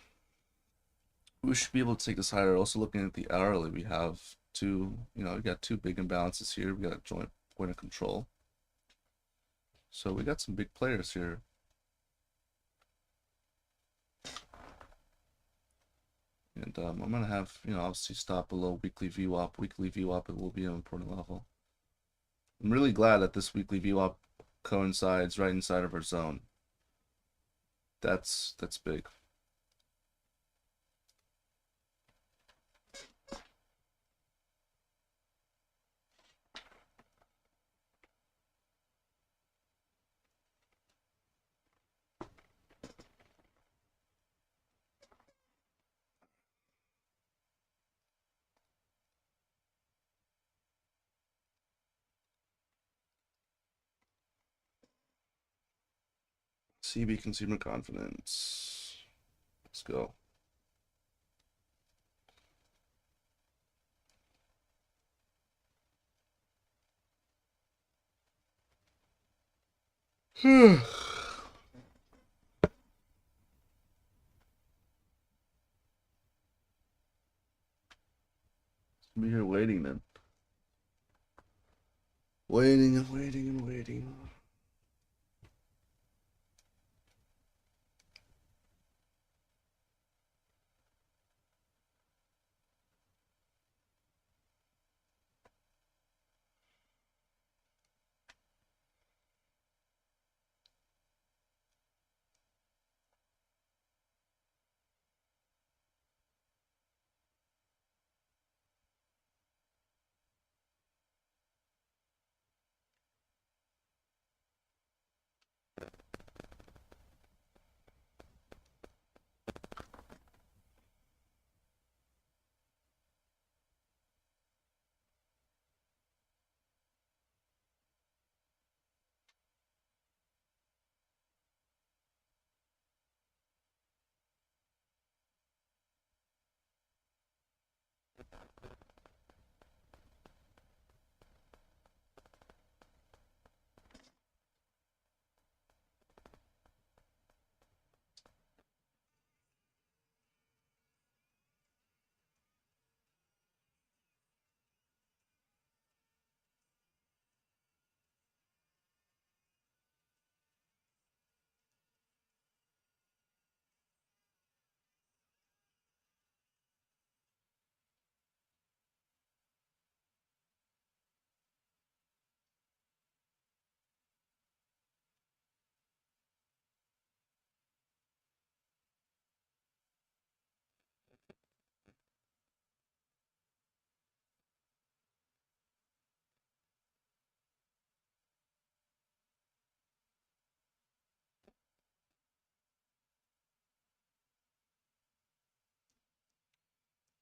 we should be able to take this higher. Also looking at the hourly, we have we got two big imbalances here. We got a joint point of control. So we got some big players here. And I'm going to have, obviously stop below weekly VWAP. Weekly VWAP, it will be an important level. I'm really glad that this weekly VWAP coincides right inside of our zone. That's big. CB consumer confidence. Let's go. Be here waiting then. Waiting and waiting and waiting.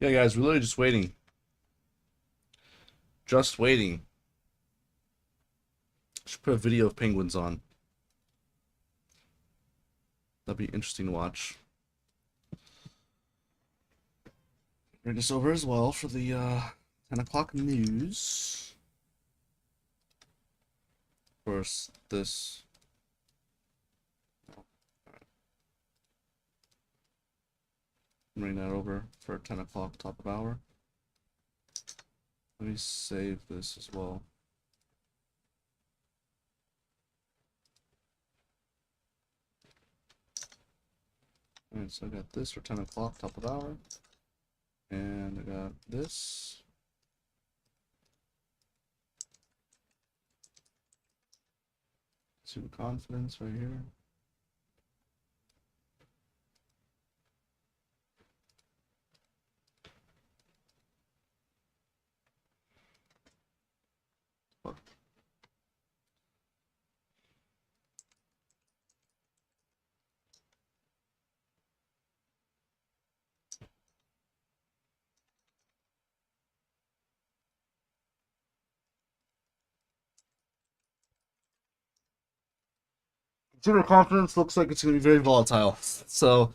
Yeah, guys, we're literally just waiting. Just waiting. Should put a video of penguins on. That'd be interesting to watch. Bring this over as well for the 10 o'clock news. Of course, this. Bring that over for 10 o'clock top of hour. Let me save this as well. Alright, so I got this for 10 o'clock top of hour. And I got this. Super confidence right here. Fuck. Consumer confidence looks like it's going to be very volatile. So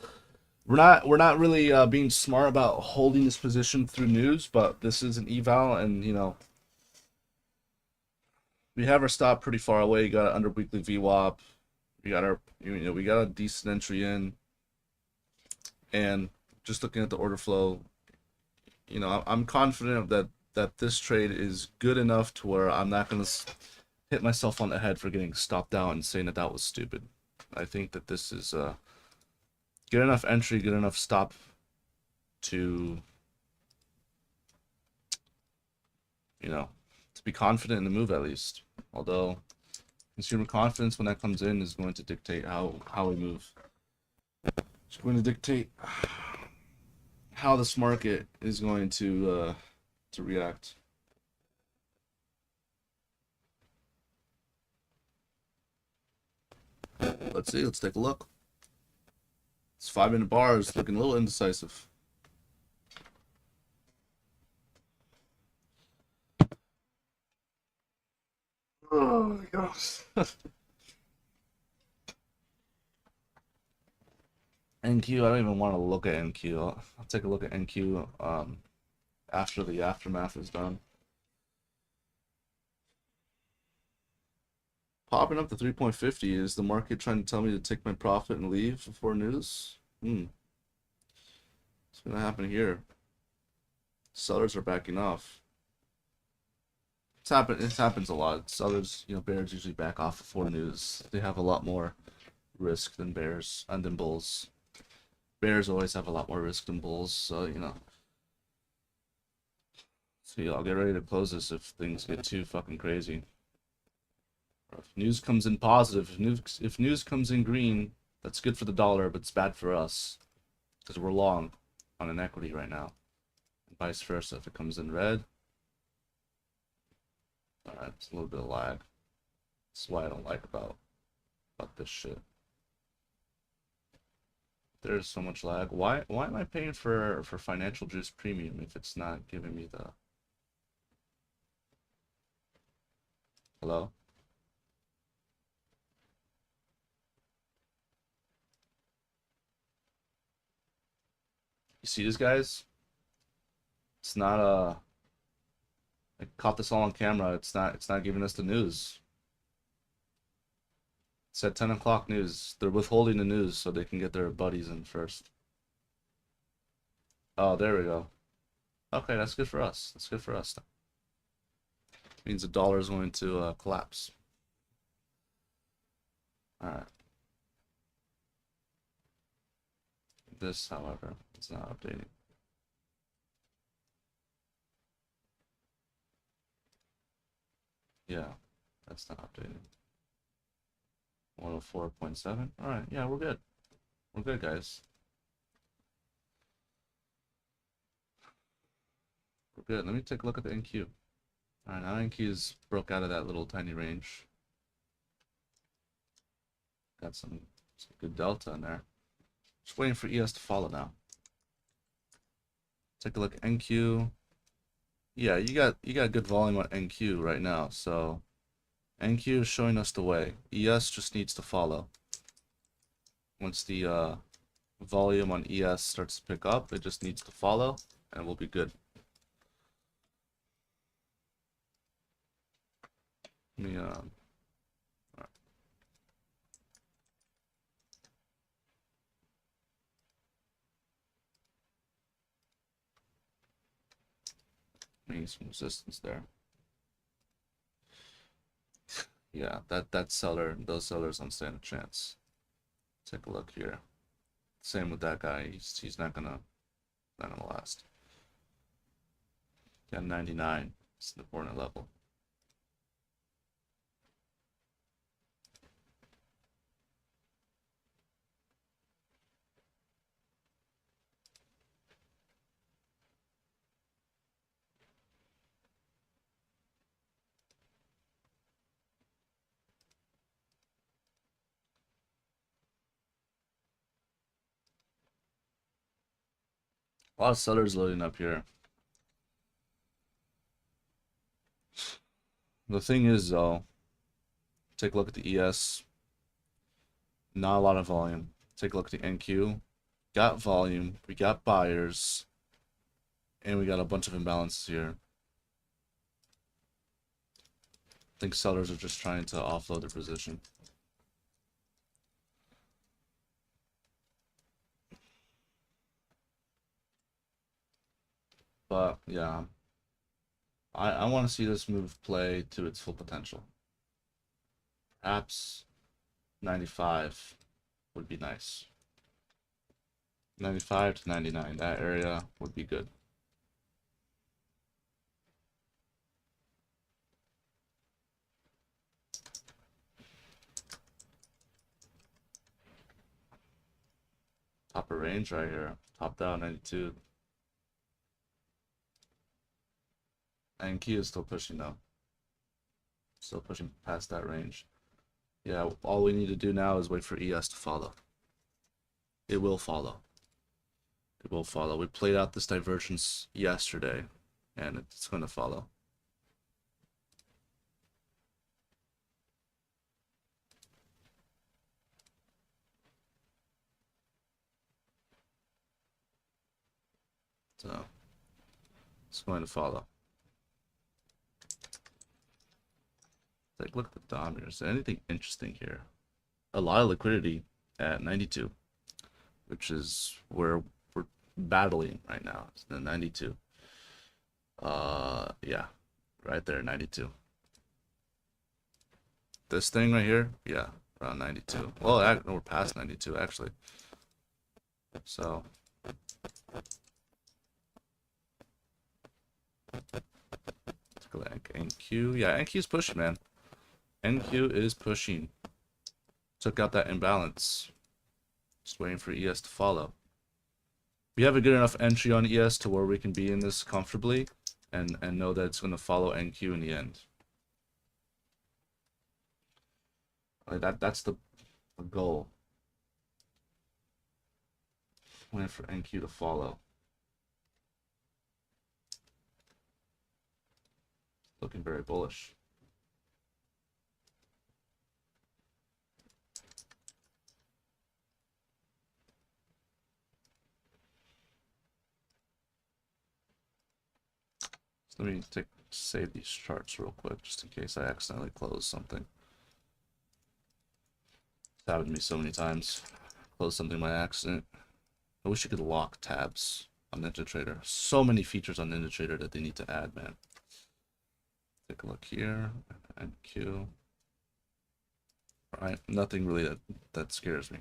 we're not really being smart about holding this position through news, but this is an eval, and we have our stop pretty far away. You got it under weekly VWAP. We got we got a decent entry in, and just looking at the order flow, I'm confident that this trade is good enough to where I'm not gonna hit myself on the head for getting stopped out and saying that was stupid. I think that this is good enough entry, good enough stop to to be confident in the move at least. Although consumer confidence when that comes in is going to dictate how we move. It's going to dictate how this market is going to react. Let's see. Let's take a look. This 5-minute bar is looking a little indecisive. Oh my gosh. NQ, I don't even want to look at NQ. I'll take a look at NQ after the aftermath is done. Popping up to 3.50. Is the market trying to tell me to take my profit and leave before news? What's gonna happen here? Sellers are backing off. It happens a lot. Sellers, bears usually back off before news. They have a lot more risk than bears and than bulls. Bears always have a lot more risk than bulls, so So I'll get ready to close this if things get too fucking crazy. Or if news comes in positive, if news comes in green, that's good for the dollar, but it's bad for us because we're long on an equity right now, and vice versa. If it comes in red, all right, it's a little bit of lag. That's why I don't like about this shit. There's so much lag. Why am I paying for financial juice premium if it's not giving me the hello? You see this, guys? It's not I caught this all on camera. It's not giving us the news. It said 10 o'clock news. They're withholding the news so they can get their buddies in first. Oh, there we go. Okay, that's good for us. That's good for us. Means the dollar is going to collapse. All right. This, however, is not updating. Yeah, that's not updating. 104.7. All right, yeah, we're good. We're good, guys. We're good. Let me take a look at the NQ. All right, now NQ's broke out of that little tiny range. Got some good delta in there. Just waiting for ES to follow now. Take a look at NQ. Yeah, you got good volume on NQ right now, so NQ is showing us the way. ES just needs to follow. Once the volume on ES starts to pick up, it just needs to follow, and we'll be good. Let me need some resistance there. Yeah, that seller, those sellers don't stand a chance. Take a look here. Same with that guy. He's not gonna last. Got 99. It's an important level. A lot of sellers loading up here. The thing is, though, take a look at the ES. Not a lot of volume. Take a look at the NQ. Got volume. We got buyers. And we got a bunch of imbalances here. I think sellers are just trying to offload their position. But, yeah. I want to see this move play to its full potential. Perhaps 95 would be nice. 95 to 99, that area would be good. Top of range right here. Top down 92. And Key is still pushing though. Still pushing past that range. Yeah, all we need to do now is wait for ES to follow. It will follow. It will follow. We played out this divergence yesterday, and it's going to follow. So, it's going to follow. Like, look at the dominators. Is there anything interesting here? A lot of liquidity at 92, which is where we're battling right now. It's the 92. Yeah, right there, 92. This thing right here, yeah, around 92. Well, we're past 92 actually. So, let's go back. NQ, yeah, NQ is pushing, man. NQ is pushing. Took out that imbalance. Just waiting for ES to follow. We have a good enough entry on ES to where we can be in this comfortably and know that it's going to follow NQ in the end. Like that's the goal. Waiting for NQ to follow. Looking very bullish. Let me save these charts real quick, just in case I accidentally close something. It's happened to me so many times. Close something by accident. I wish you could lock tabs on NinjaTrader. So many features on NinjaTrader that they need to add, man. Take a look here. NQ. Alright, nothing really that scares me.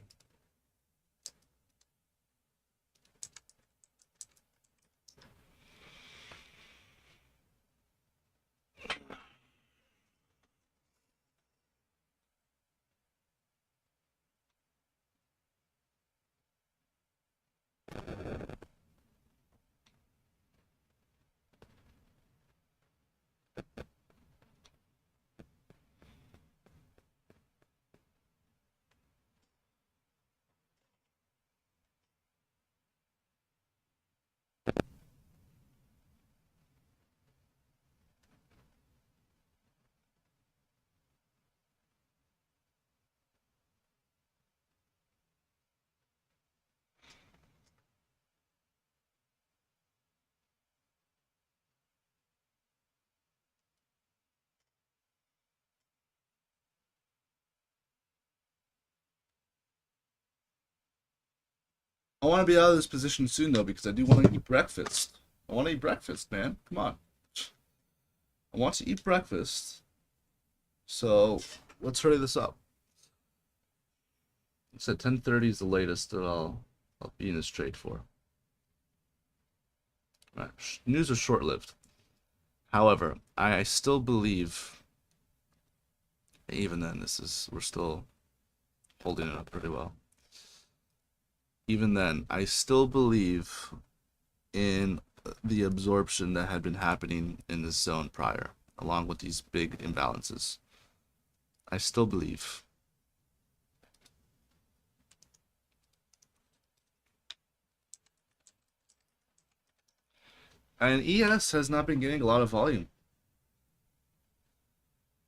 I want to be out of this position soon though, because I do want to eat breakfast. I want to eat breakfast, man. Come on. I want to eat breakfast. So let's hurry this up. I said 10:30 is the latest that I'll be in this trade for. All right. News is short-lived. However, I still believe, even then, we're still holding it up pretty well. Even then, I still believe in the absorption that had been happening in this zone prior, along with these big imbalances. I still believe. And ES has not been getting a lot of volume.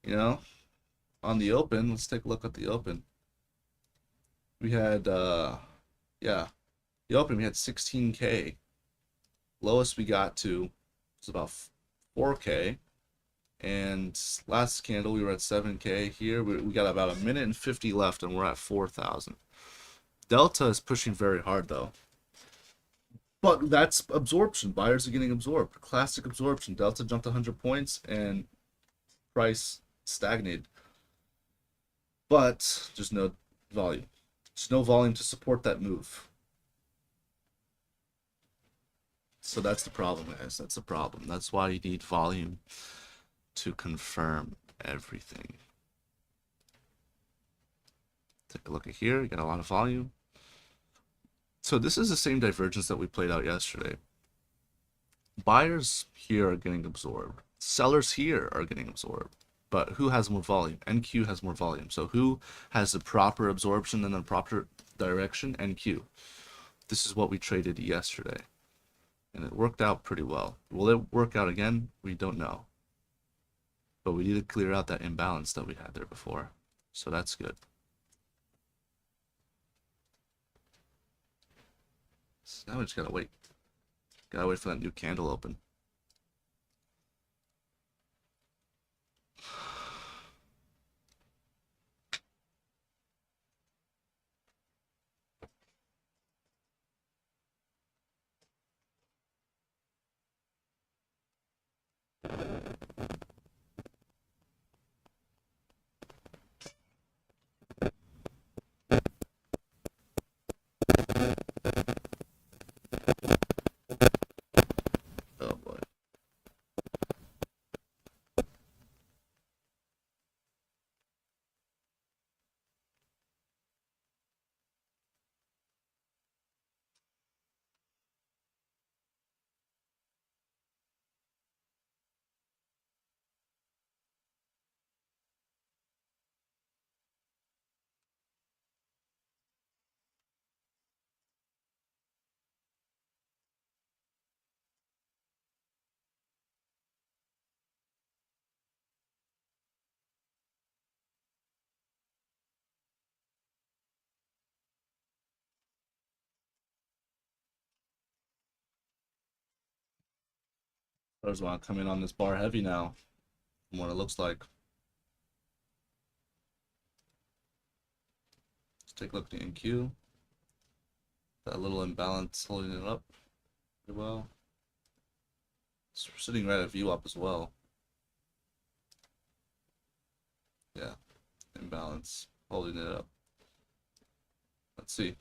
You know, on the open, let's take a look at the open. We had, yeah, the open, we had 16K. Lowest we got to was about 4K. And last candle, we were at 7K. Here, we got about a minute and 50 left, and we're at 4,000. Delta is pushing very hard, though. But that's absorption. Buyers are getting absorbed. Classic absorption. Delta jumped 100 points, and price stagnated. But there's no volume. There's no volume to support that move. So that's the problem, guys. That's the problem. That's why you need volume to confirm everything. Take a look at here. You got a lot of volume. So this is the same divergence that we played out yesterday. Buyers here are getting absorbed. Sellers here are getting absorbed. But who has more volume? NQ has more volume. So who has the proper absorption and the proper direction? NQ. This is what we traded yesterday. And it worked out pretty well. Will it work out again? We don't know. But we need to clear out that imbalance that we had there before. So that's good. So now we just gotta wait. Gotta wait for that new candle open. Oh boy. I just want to come in on this bar heavy now, from what it looks like. Let's take a look at the NQ. That little imbalance holding it up pretty well. It's sitting right at view up as well. Yeah, imbalance holding it up. Let's see.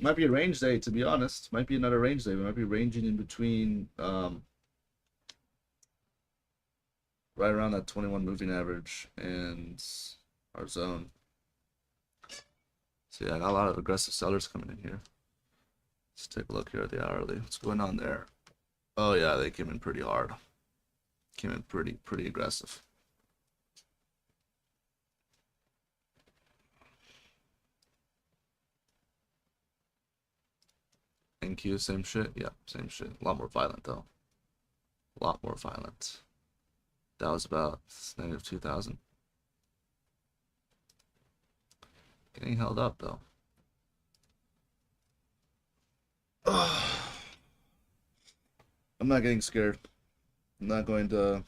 Might be a range day, to be honest. Might be another range day. We might be ranging in between right around that 21 moving average and our zone. So yeah, I got a lot of aggressive sellers coming in here. Let's take a look here at the hourly. What's going on there? Oh yeah, they came in pretty hard. Came in pretty aggressive. NQ, same shit? Yeah, same shit. A lot more violent though. A lot more violent. That was about negative 2,000. Getting held up though. I'm not getting scared. I'm not going to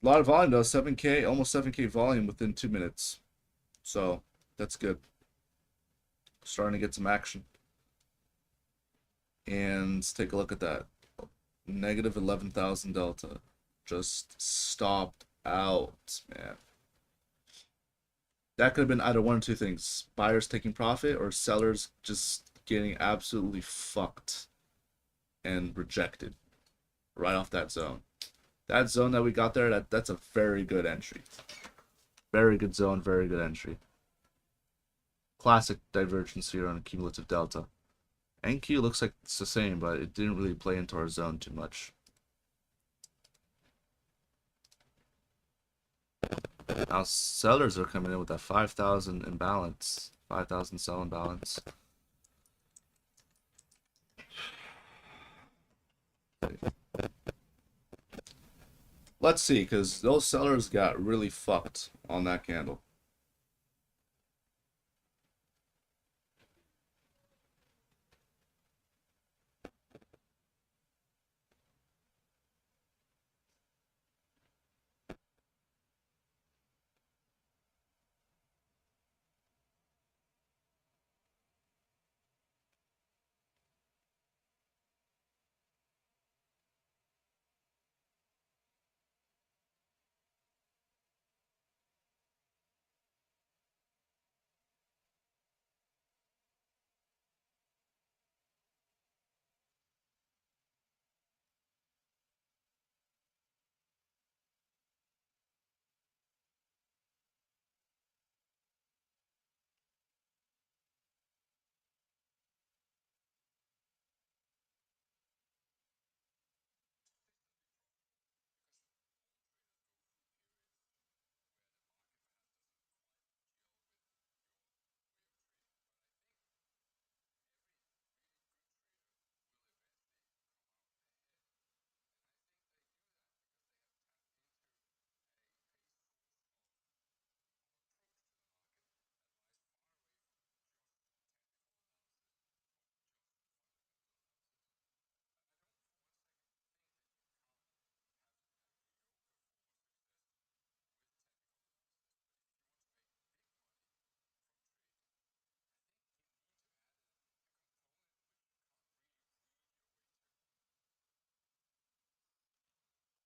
A lot of volume though, 7K, almost 7K volume within 2 minutes. So that's good. Starting to get some action. And let's take a look at that. Negative 11,000 delta. Just stopped out, man. That could have been either one or two things. Buyers taking profit or sellers just getting absolutely fucked and rejected right off that zone. That zone that we got there, that's a very good entry. Very good zone, very good entry. Classic divergence here on a cumulative delta. NQ looks like it's the same, but it didn't really play into our zone too much. Now sellers are coming in with that 5,000 imbalance, 5,000 sell imbalance. Let's see, because those sellers got really fucked on that candle.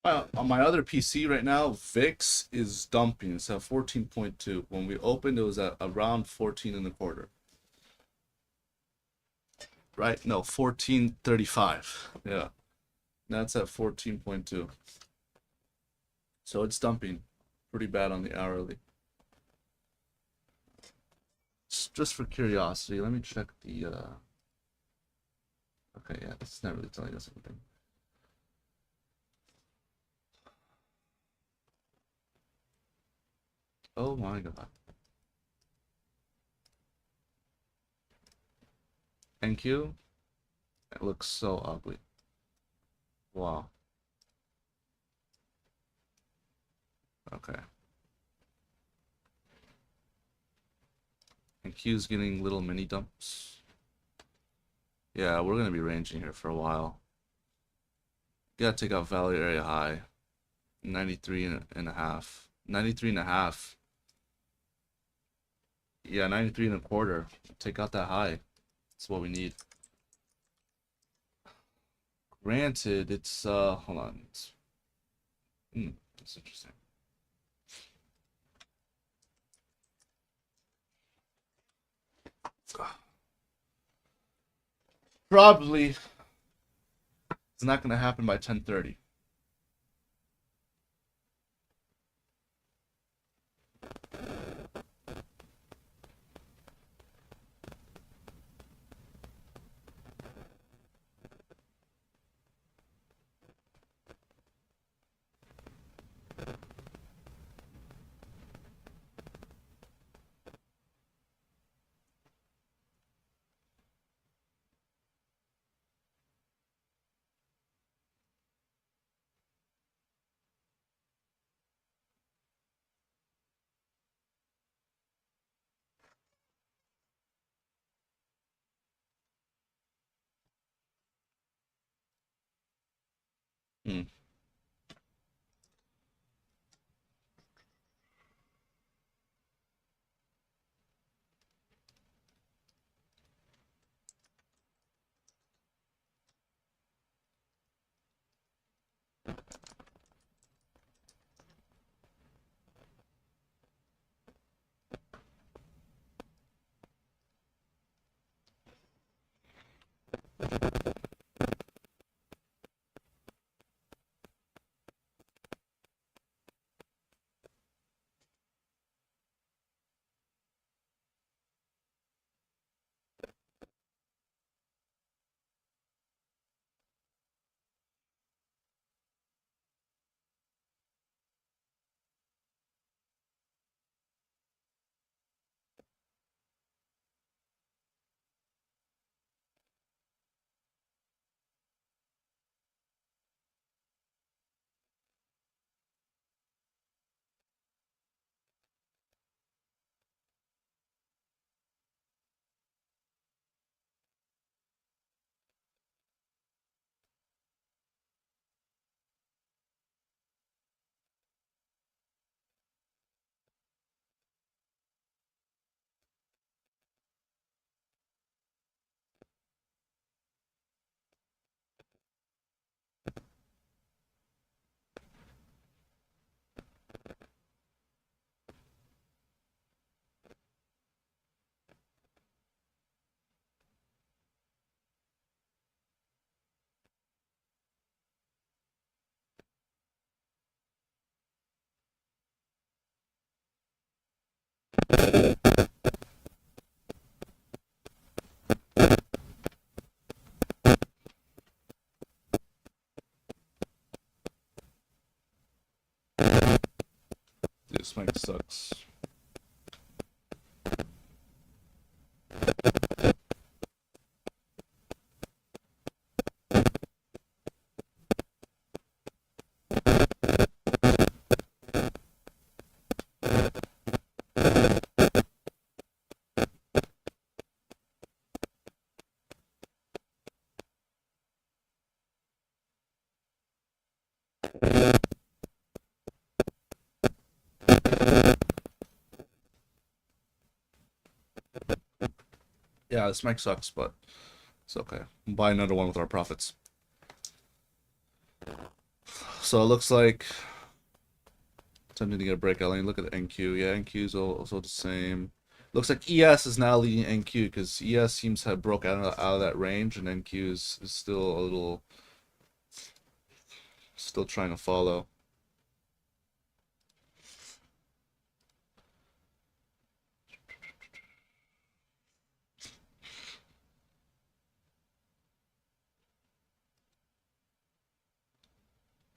On my other PC right now, VIX is dumping. It's at 14.2. When we opened, it was at around 14 and a quarter. Right? No, 14.35. Yeah. That's at 14.2. So it's dumping pretty bad on the hourly. Just for curiosity, let me check the okay, yeah, it's not really telling us anything. Oh my god. NQ? It looks so ugly. Wow. Okay. NQ's getting little mini dumps. Yeah, we're gonna be ranging here for a while. Gotta take out value area high. 93 and a half. 93 and a half. Yeah, 93 and a quarter. Take out that high. That's what we need. Granted, it's hold on. That's interesting. Probably it's not gonna happen by 10:30. Hmm. This mic sucks. Yeah, this mic sucks, but it's okay. We'll buy another one with our profits. So it looks like attempting to get a breakout lane. Look at the NQ. Yeah, NQ is also the same. Looks like ES is now leading NQ because ES seems to have broke out of that range, and NQ is still a little, still trying to follow.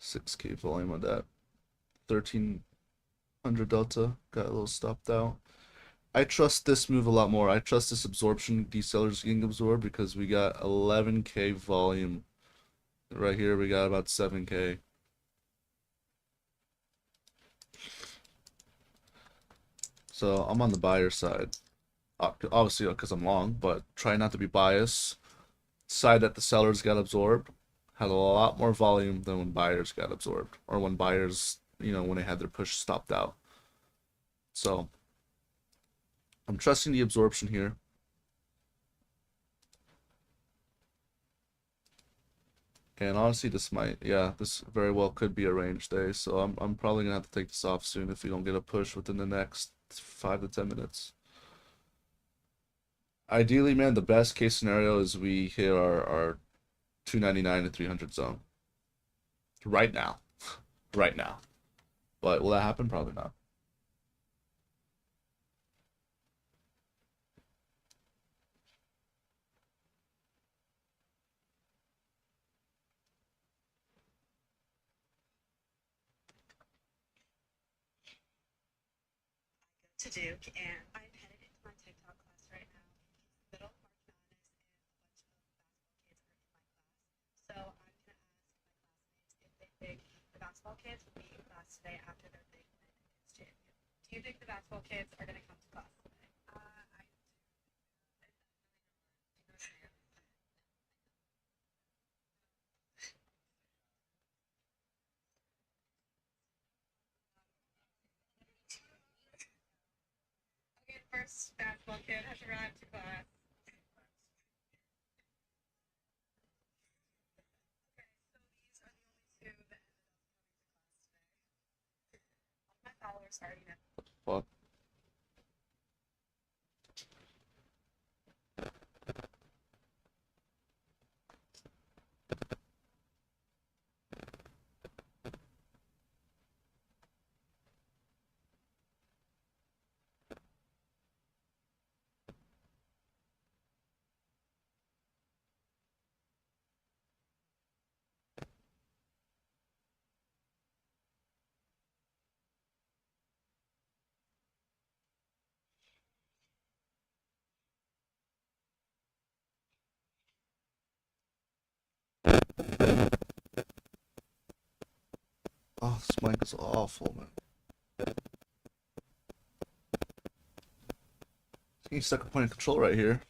$6K volume on that. 1300 delta. Got a little stopped out. I trust this move a lot more. I trust this absorption. These sellers getting absorbed because we got 11K volume. Right here we got about 7K. So I'm on the buyer side. Obviously because I'm long, but try not to be biased. Side that the sellers got absorbed had a lot more volume than when buyers got absorbed, or when buyers, you know, when they had their push stopped out. So I'm trusting the absorption here. And honestly, this might, yeah, this very well could be a range day. So I'm probably gonna have to take this off soon if we don't get a push within the next 5 to 10 minutes. Ideally, man, the best case scenario is we hit our 299 to 300 zone. Right now. Right now. But will that happen? Probably not. To Duke, and I'm headed into my TikTok class right now. Middle March Madness, and a bunch of basketball kids are in my class. So I'm gonna ask my classmates if they think the basketball kids will be in class today after their big men's champion. Do you think the basketball kids are gonna come to class today? Okay, the first basketball kid has arrived to class. Okay, so these are the only two that ended up coming to class today. All my followers already know. Fuck. Oh, this mic is awful, man. Getting stuck at point of control right here.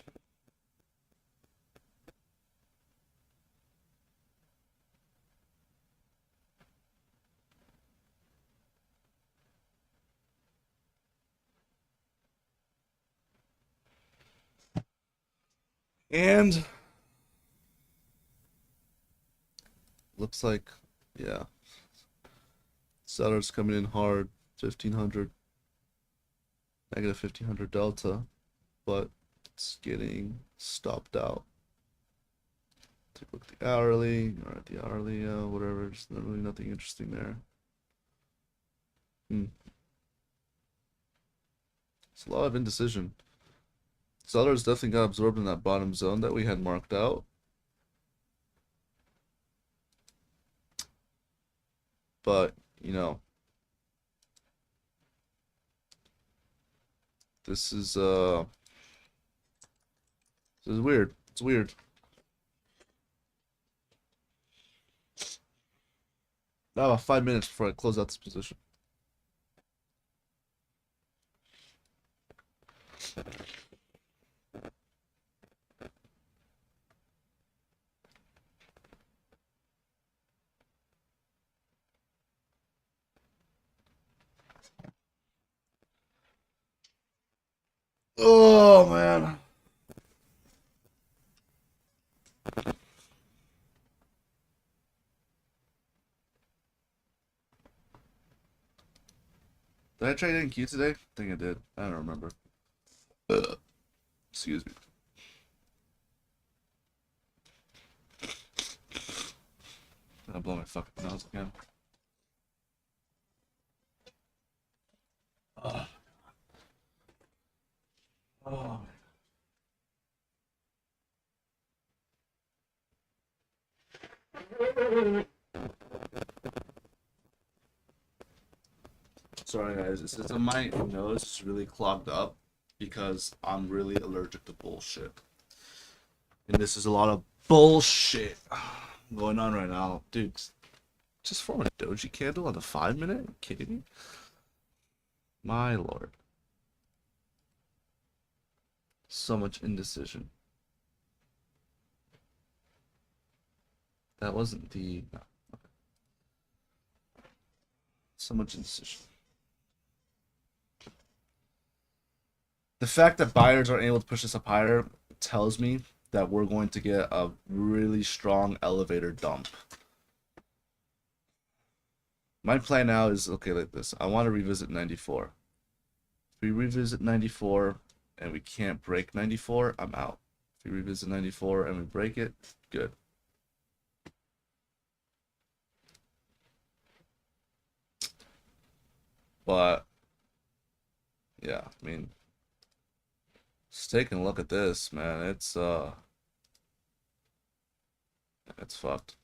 And looks like, yeah, sellers coming in hard, 1500, negative 1500 delta, but it's getting stopped out. Take a look at the hourly, or at the hourly, whatever. There's not really nothing interesting there. It's a lot of indecision. Sellers definitely got absorbed in that bottom zone that we had marked out. But, you know, This is weird. It's weird. I have about 5 minutes before I close out this position. Oh man. Did I trade in Q today? I think I did. I don't remember. Excuse me. I'll blow my fucking nose again. Oh. Oh. Sorry guys, it's just my nose is really clogged up because I'm really allergic to bullshit. And this is a lot of bullshit going on right now. Dude, just form a doji candle on the 5 minute? Are you kidding me? My lord. So much indecision. That wasn't the... No. Okay. So much indecision. The fact that buyers aren't able to push this up higher tells me that we're going to get a really strong elevator dump. My plan now is, okay, like this. I want to revisit 94. If we revisit 94 and we can't break 94, I'm out. If we revisit 94 and we break it, good. But, yeah, I mean, just taking a look at this, man, it's fucked.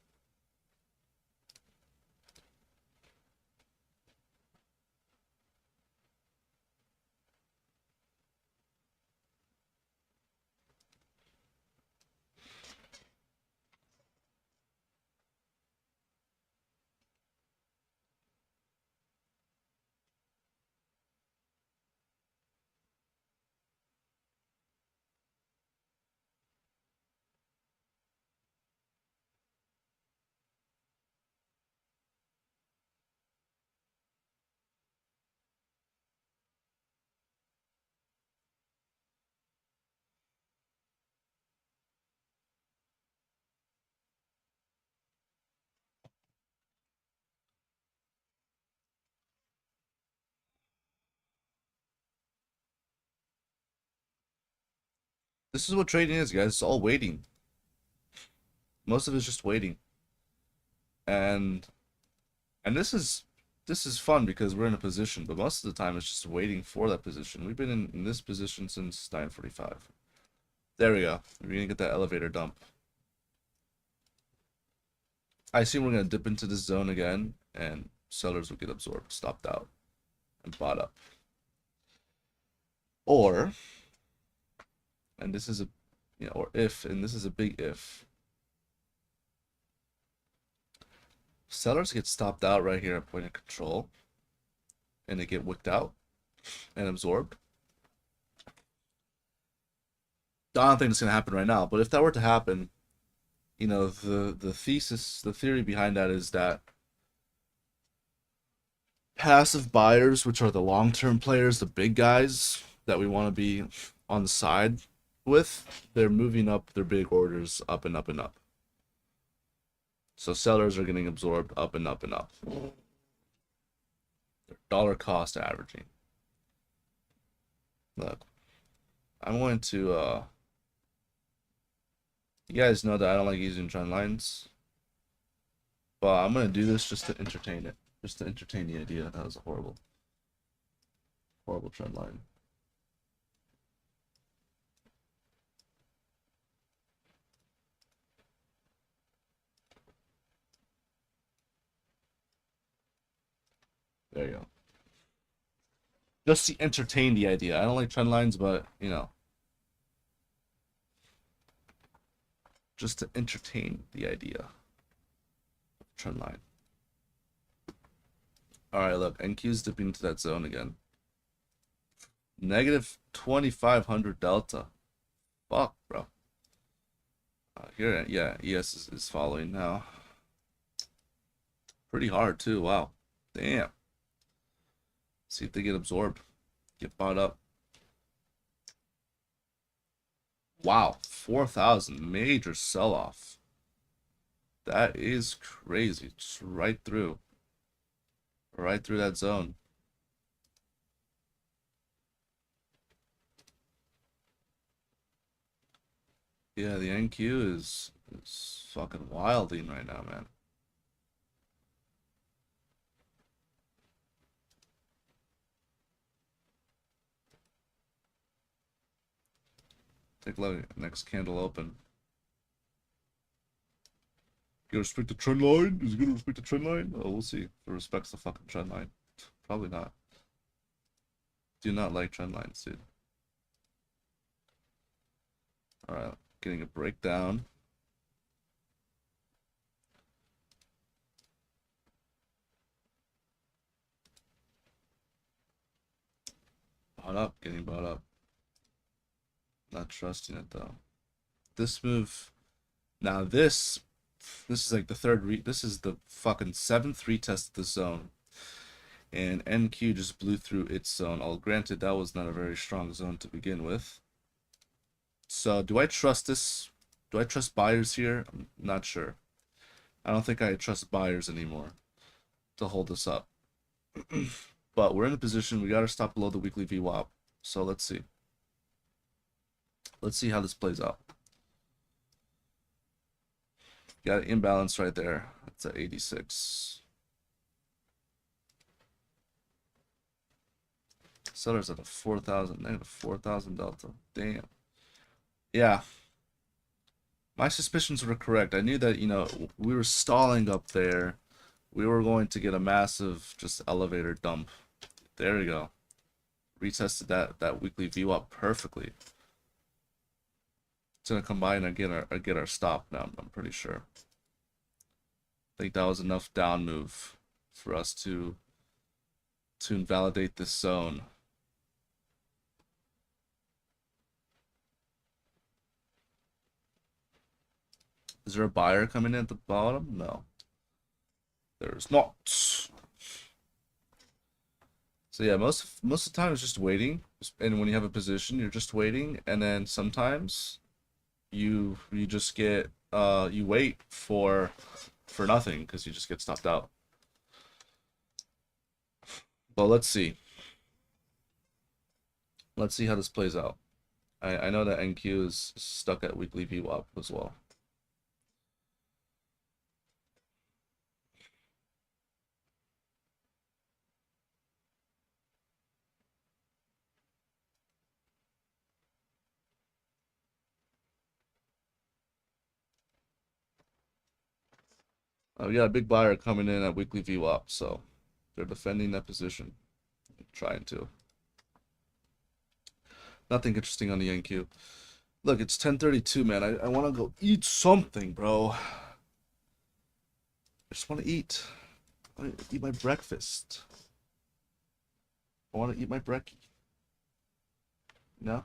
This is what trading is, guys. It's all waiting. Most of it's just waiting. And this is fun because we're in a position, but most of the time it's just waiting for that position. We've been in this position since 9:45. There we go. We're gonna get that elevator dump. I assume we're gonna dip into this zone again, and sellers will get absorbed, stopped out, and bought up. Or, and this is a, or if, and this is a big if, sellers get stopped out right here at point of control, and they get wicked out and absorbed. I don't think it's gonna happen right now, but if that were to happen, the theory behind that is that passive buyers, which are the long-term players, the big guys that we want to be on the side with, they're moving up their big orders up and up and up. So sellers are getting absorbed up and up and up. They're dollar cost averaging. Look, I'm going to you guys know that I don't like using trend lines, but I'm gonna do this just to entertain it, just to entertain the idea. That was a horrible trend line. There you go. just to entertain the idea. I don't like trend lines, but you know, just to entertain the idea of trend line. All right, look, NQ's dipping into that zone again. Negative 2,500 delta. Fuck, bro. Here, yeah, ES is following now. Pretty hard too. Wow. Damn. See if they get absorbed. Get bought up. Wow. 4,000. Major sell-off. That is crazy. Just right through. Right through that zone. Yeah, the NQ is fucking wilding right now, man. Take a look. Next candle open. You gonna respect the trend line? Is he gonna respect the trend line? Oh, we'll see. If it respects the fucking trend line. Probably not. Do not like trend lines, dude. Alright, getting a breakdown. Bought up, getting bought up. Not trusting it though. This move. Now this is like the third this is the fucking seventh retest of the zone. And NQ just blew through its zone. All granted, that was not a very strong zone to begin with. So do I trust this? Do I trust buyers here? I'm not sure. I don't think I trust buyers anymore to hold this up. But we're in a position, we gotta stop below the weekly VWAP. So let's see. Let's see how this plays out. Got an imbalance right there. That's at 86. Seller's at a 4,000, negative 4,000 delta. Damn. Yeah. My suspicions were correct. I knew that, you know, we were stalling up there. We were going to get a massive just elevator dump. There we go. Retested that weekly VWAP perfectly. It's gonna combine and get our stop now, I'm pretty sure. I think that was enough down move for us to invalidate this zone. Is there a buyer coming in at the bottom? No. There's not. So yeah, most of the time it's just waiting. And when you have a position, you're just waiting, and then sometimes you just get you wait for nothing because you just get stopped out. But let's see. Let's see how this plays out. I know that NQ is stuck at weekly VWAP as well. We got a big buyer coming in at weekly VWAP, so they're defending that position, trying to. Nothing interesting on the NQ. Look, it's 10:32, man. I want to go eat something, bro. I just want to eat. I want to eat my breakfast. I want to eat my brekkie. You know?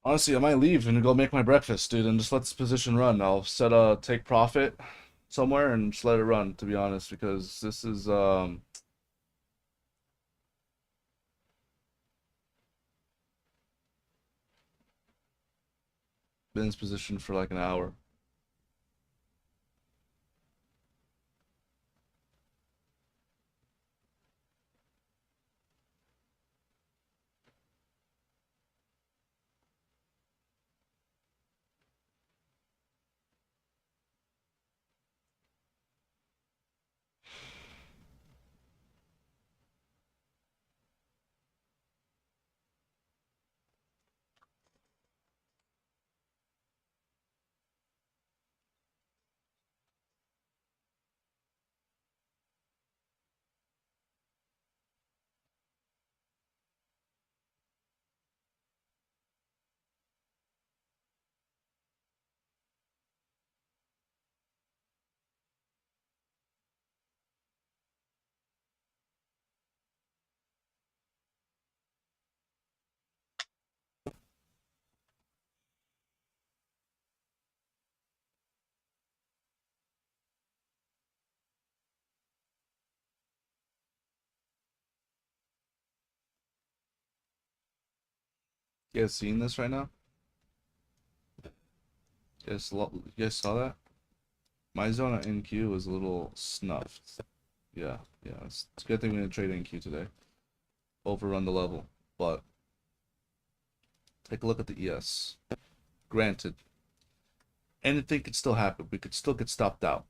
Honestly, I might leave and go make my breakfast, dude, and just let this position run. I'll set a take profit somewhere and just let it run, to be honest, because this is been in this position for like an hour. You guys seeing this right now? You guys saw that? My zone at NQ was a little snuffed. Yeah, yeah. It's a good thing we didn't trade NQ today. Overrun the level. But take a look at the ES. Granted, anything could still happen. We could still get stopped out.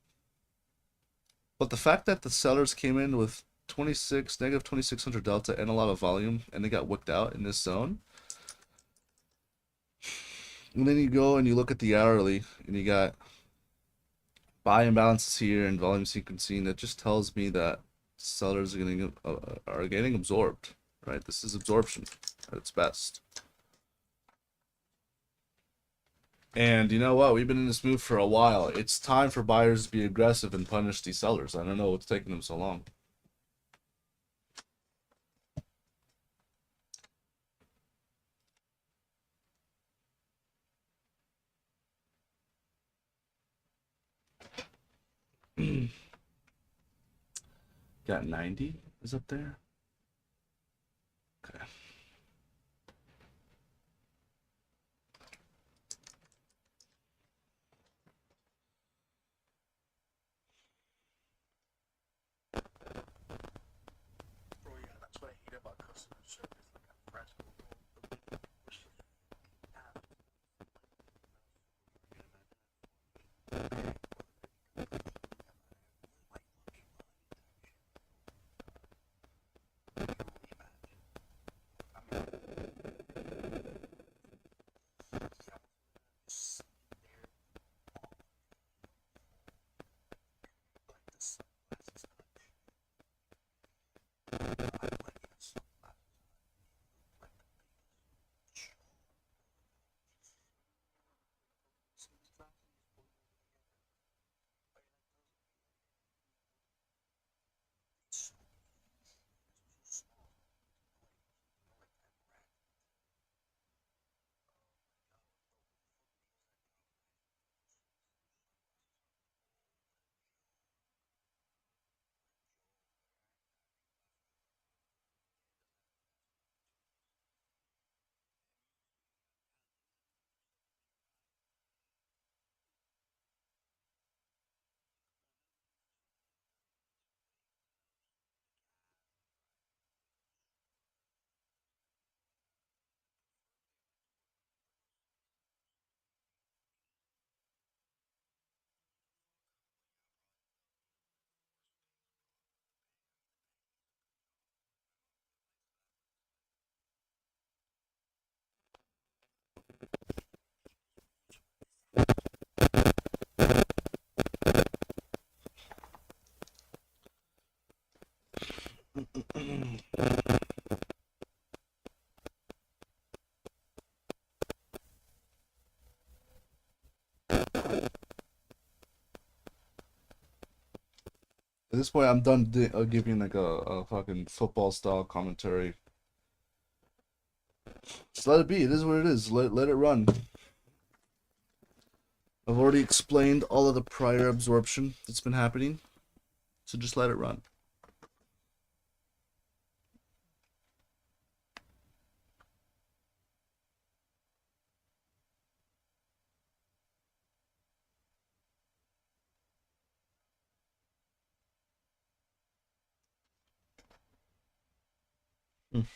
But the fact that the sellers came in with negative 2600 delta and a lot of volume, and they got wicked out in this zone. And then you go and you look at the hourly, and you got buy imbalances here and volume sequencing. That just tells me that sellers are getting absorbed, right? This is absorption at its best. And you know what? We've been in this move for a while. It's time for buyers to be aggressive and punish these sellers. I don't know what's taking them so long. Got 90 is up there. Okay. Bro, yeah, that's what I hate about customer service. Like, I'm friends with people. At this point, I'm done giving like a fucking football style commentary. Just let it be. It is what it is. Let it run. I've already explained all of the prior absorption that's been happening, so just let it run. Mm.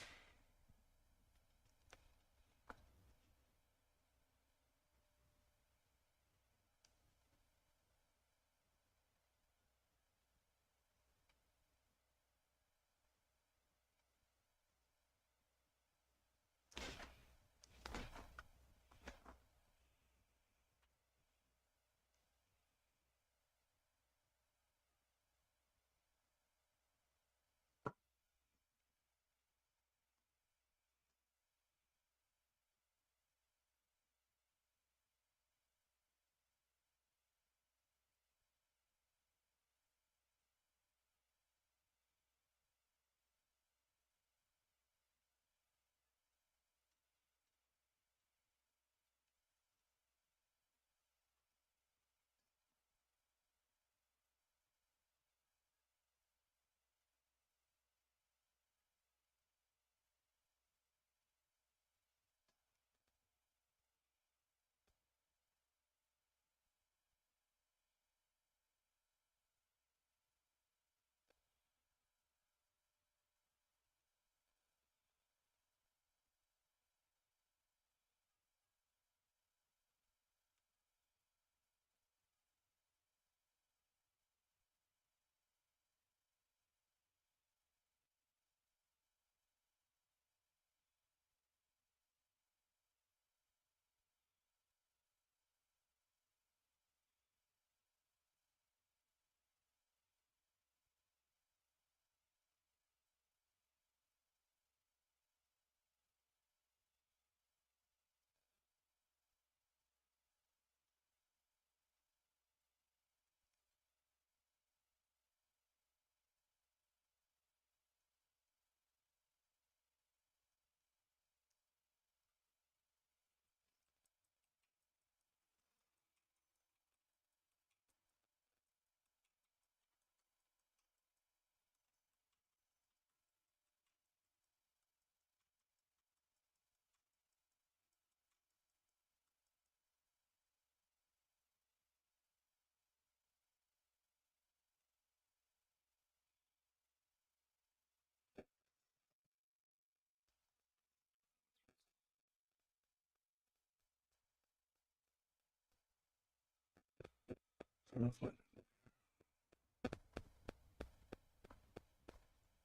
Been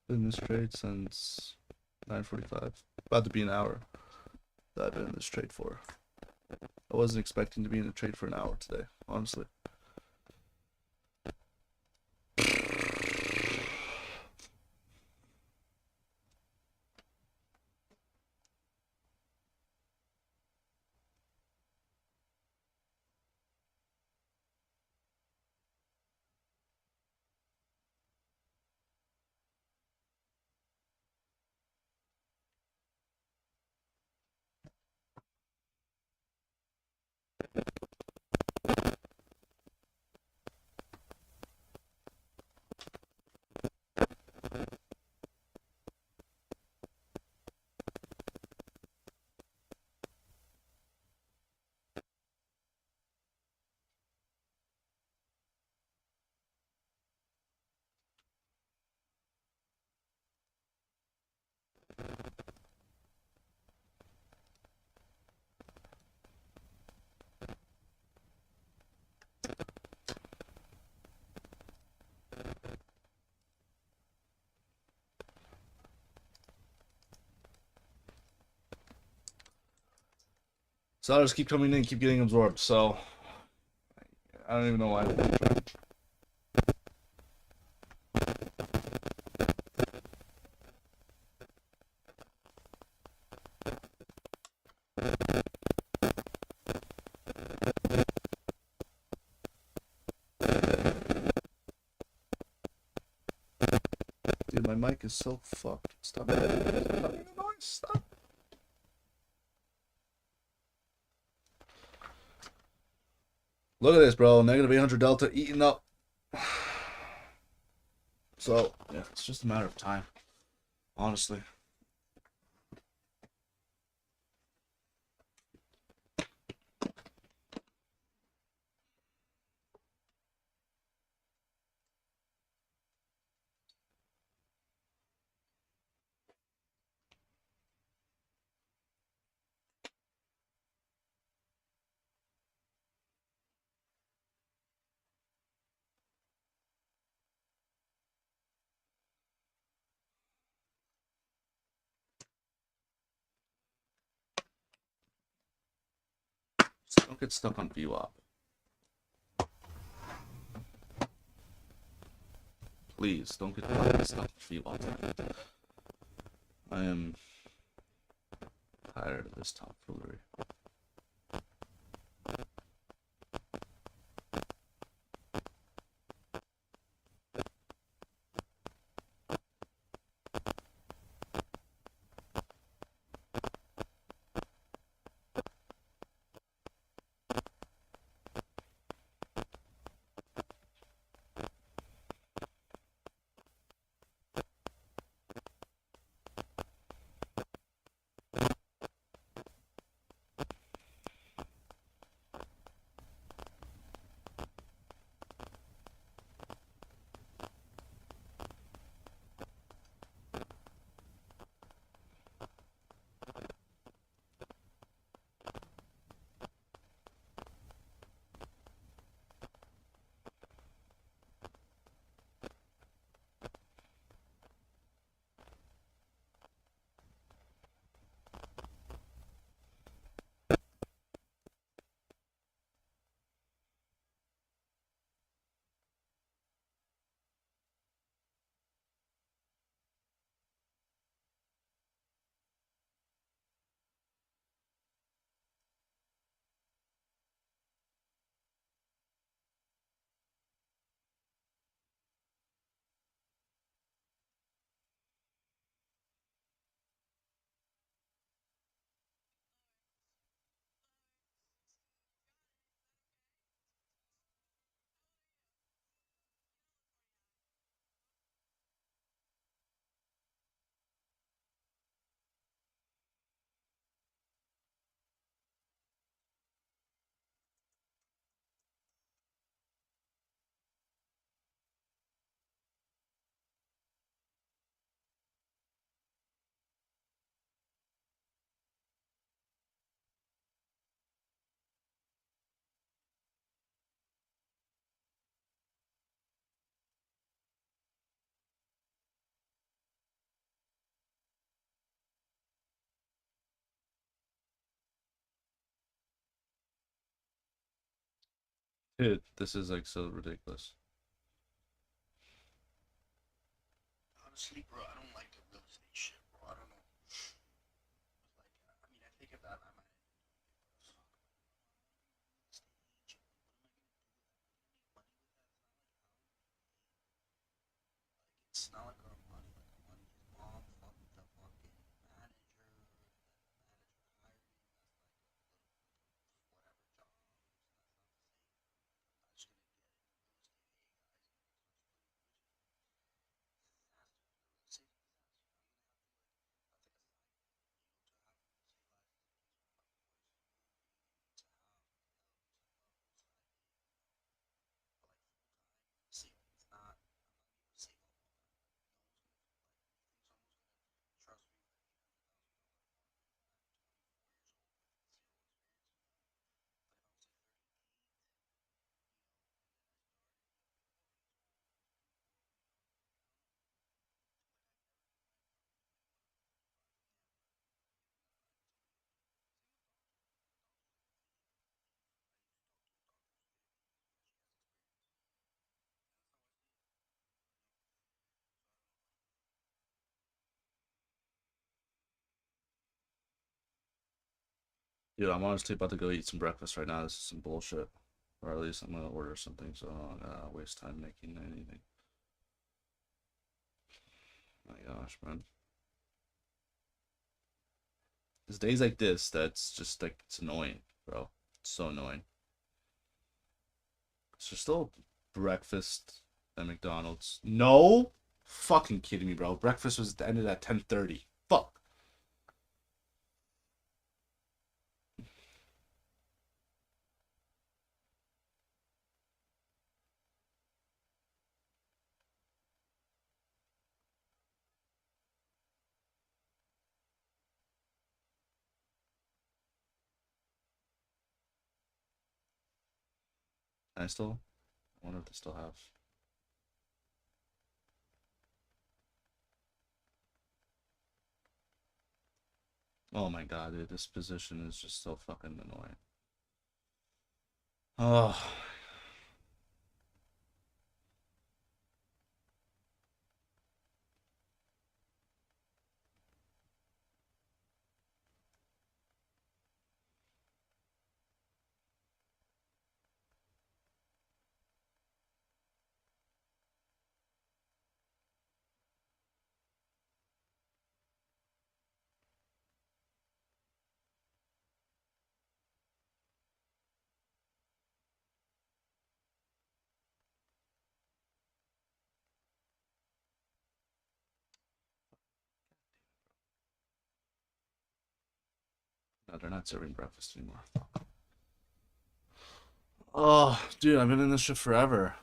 in this trade since 9:45. About to be an hour that I've been in this trade for. I wasn't expecting to be in a trade for an hour today, honestly. Sellers keep coming in, keep getting absorbed, so I don't even know why. Dude, my mic is so fucked. Stop making the noise. Stop. Look at this, bro. Negative 800 delta eating up. So, yeah, it's just a matter of time. Honestly. Don't get stuck on VWAP. Please, don't get stuck on VWAP. I am tired of this tomfoolery. Dude, this is like so ridiculous. Honestly, bro, I don't like the real estate shit, bro. I don't know. Like, I mean, I think about I might stage. What am I gonna do with that? It's not like our money. Like our money, his mom fucked the fucking manager. The manager hired him as like whatever job. That's not the same. I'm not just gonna get into real estate. Hey guys, you know, it starts putting bridges. That's a disaster. I'll take a side. You know, to have like a little to have like help to help the side. But like full time, you have to like save all that. No one's gonna like trust me with like $100,000 a month at 24 years old with zero experience. You know? But if I was like 38, you know, and then I started, you know, Dude, I'm honestly about to go eat some breakfast right now. This is some bullshit. Or at least I'm gonna order something so I don't waste time making anything. My gosh, man. It's days like this that's just like it's annoying, bro. It's so annoying. Is there still breakfast at McDonald's? No? Fucking kidding me, bro. Breakfast was ended at 10:30. Fuck. I wonder if they still have. Oh my god, dude, this position is just so fucking annoying. Oh, no, they're not serving breakfast anymore. Fuck. Oh, dude, I've been in this shit forever.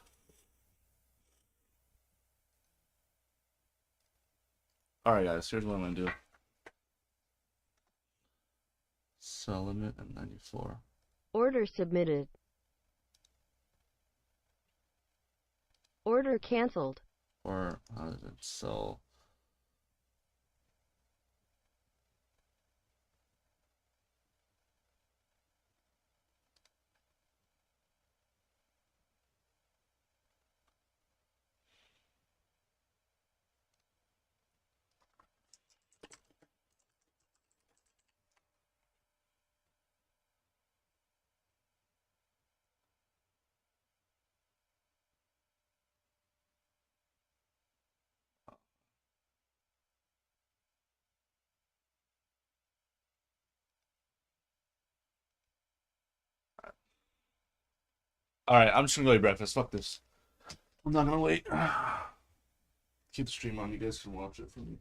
Alright, guys, here's what I'm gonna do. Sell limit at 94. Order submitted. Order cancelled. Or how does it sell? Alright, I'm just gonna go eat breakfast. Fuck this. I'm not gonna wait. Keep the stream on. You guys can watch it for me.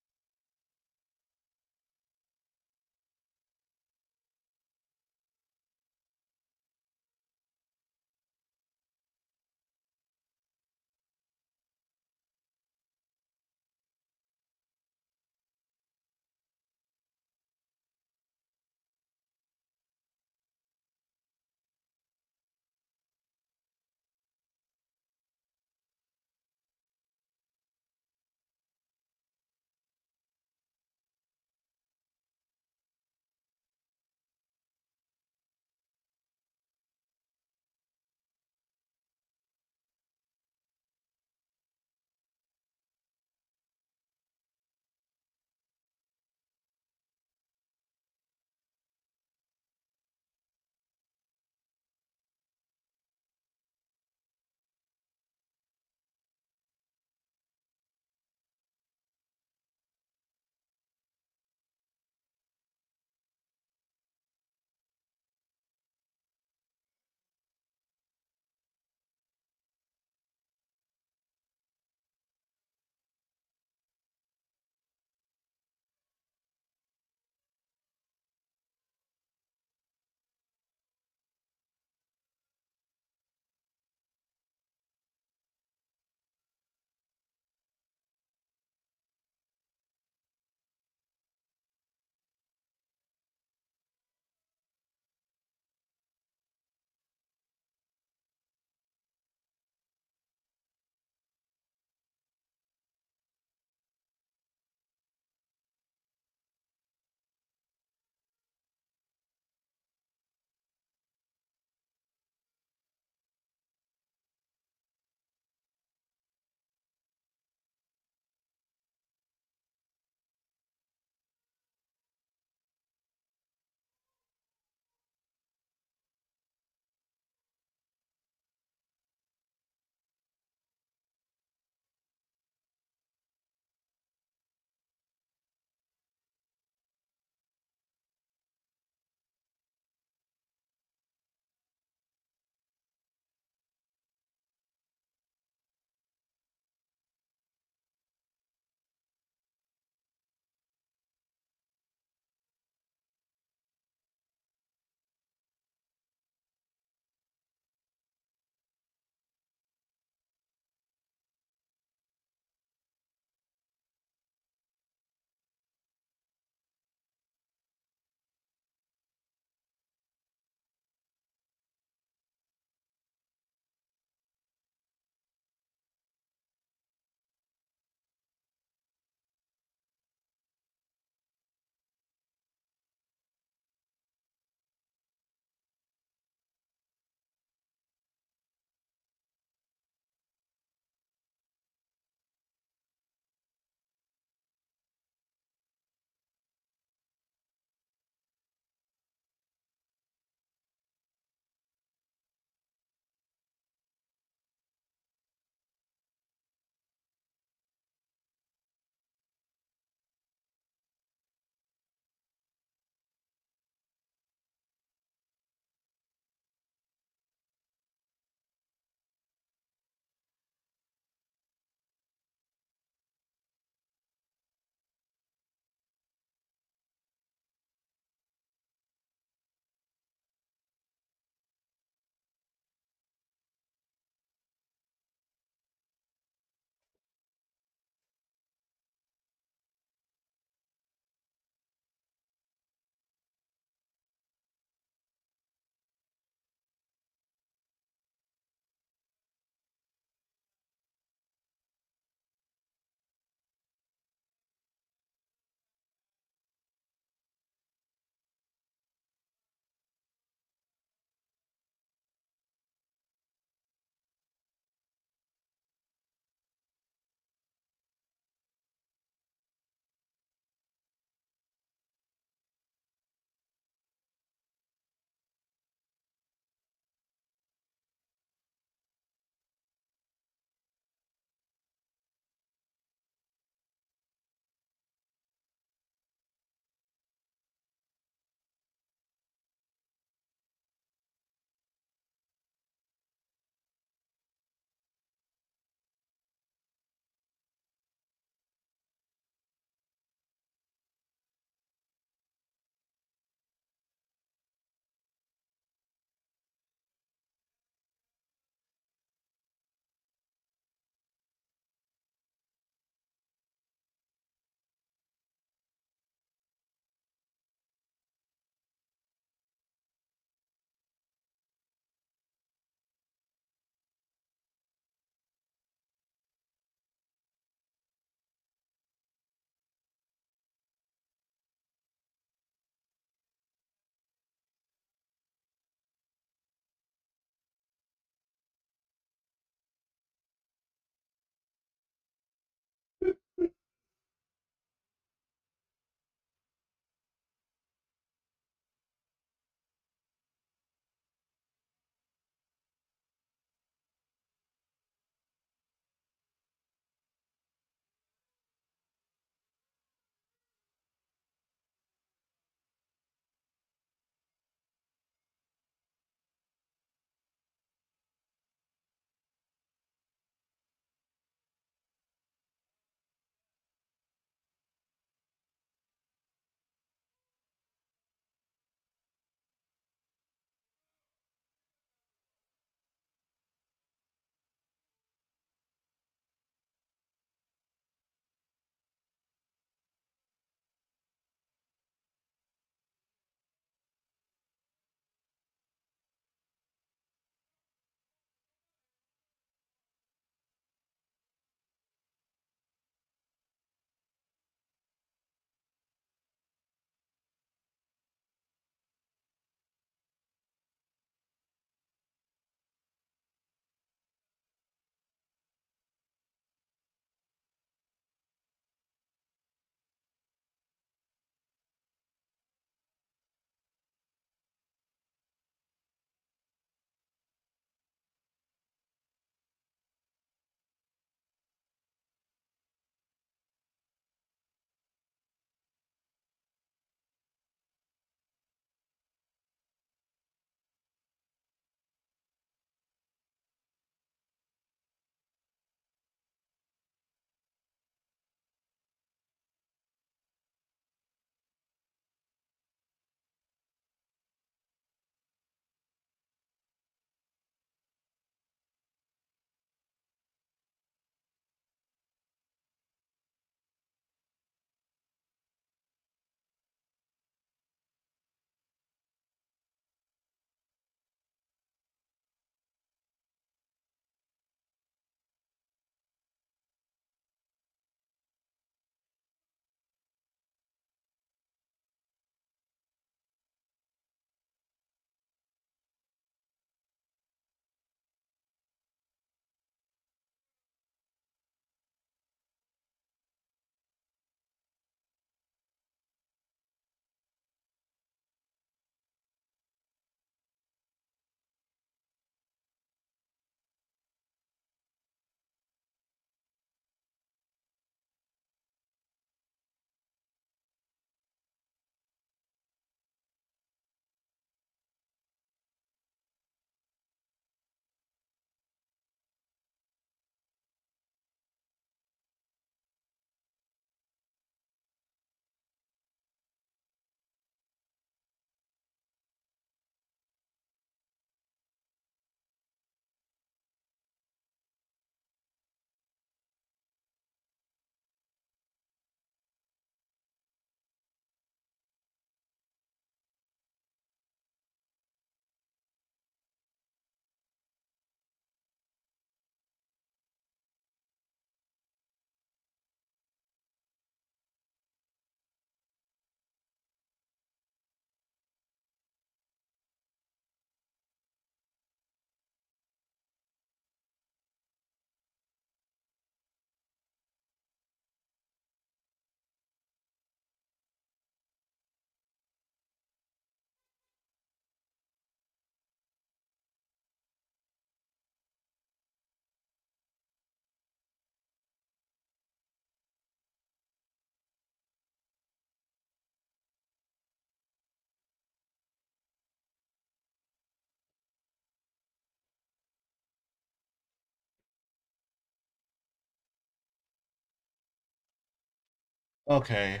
Okay.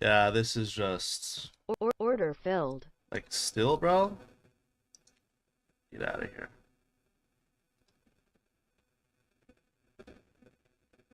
Yeah, this is just Order filled. like still, bro. Get out of here.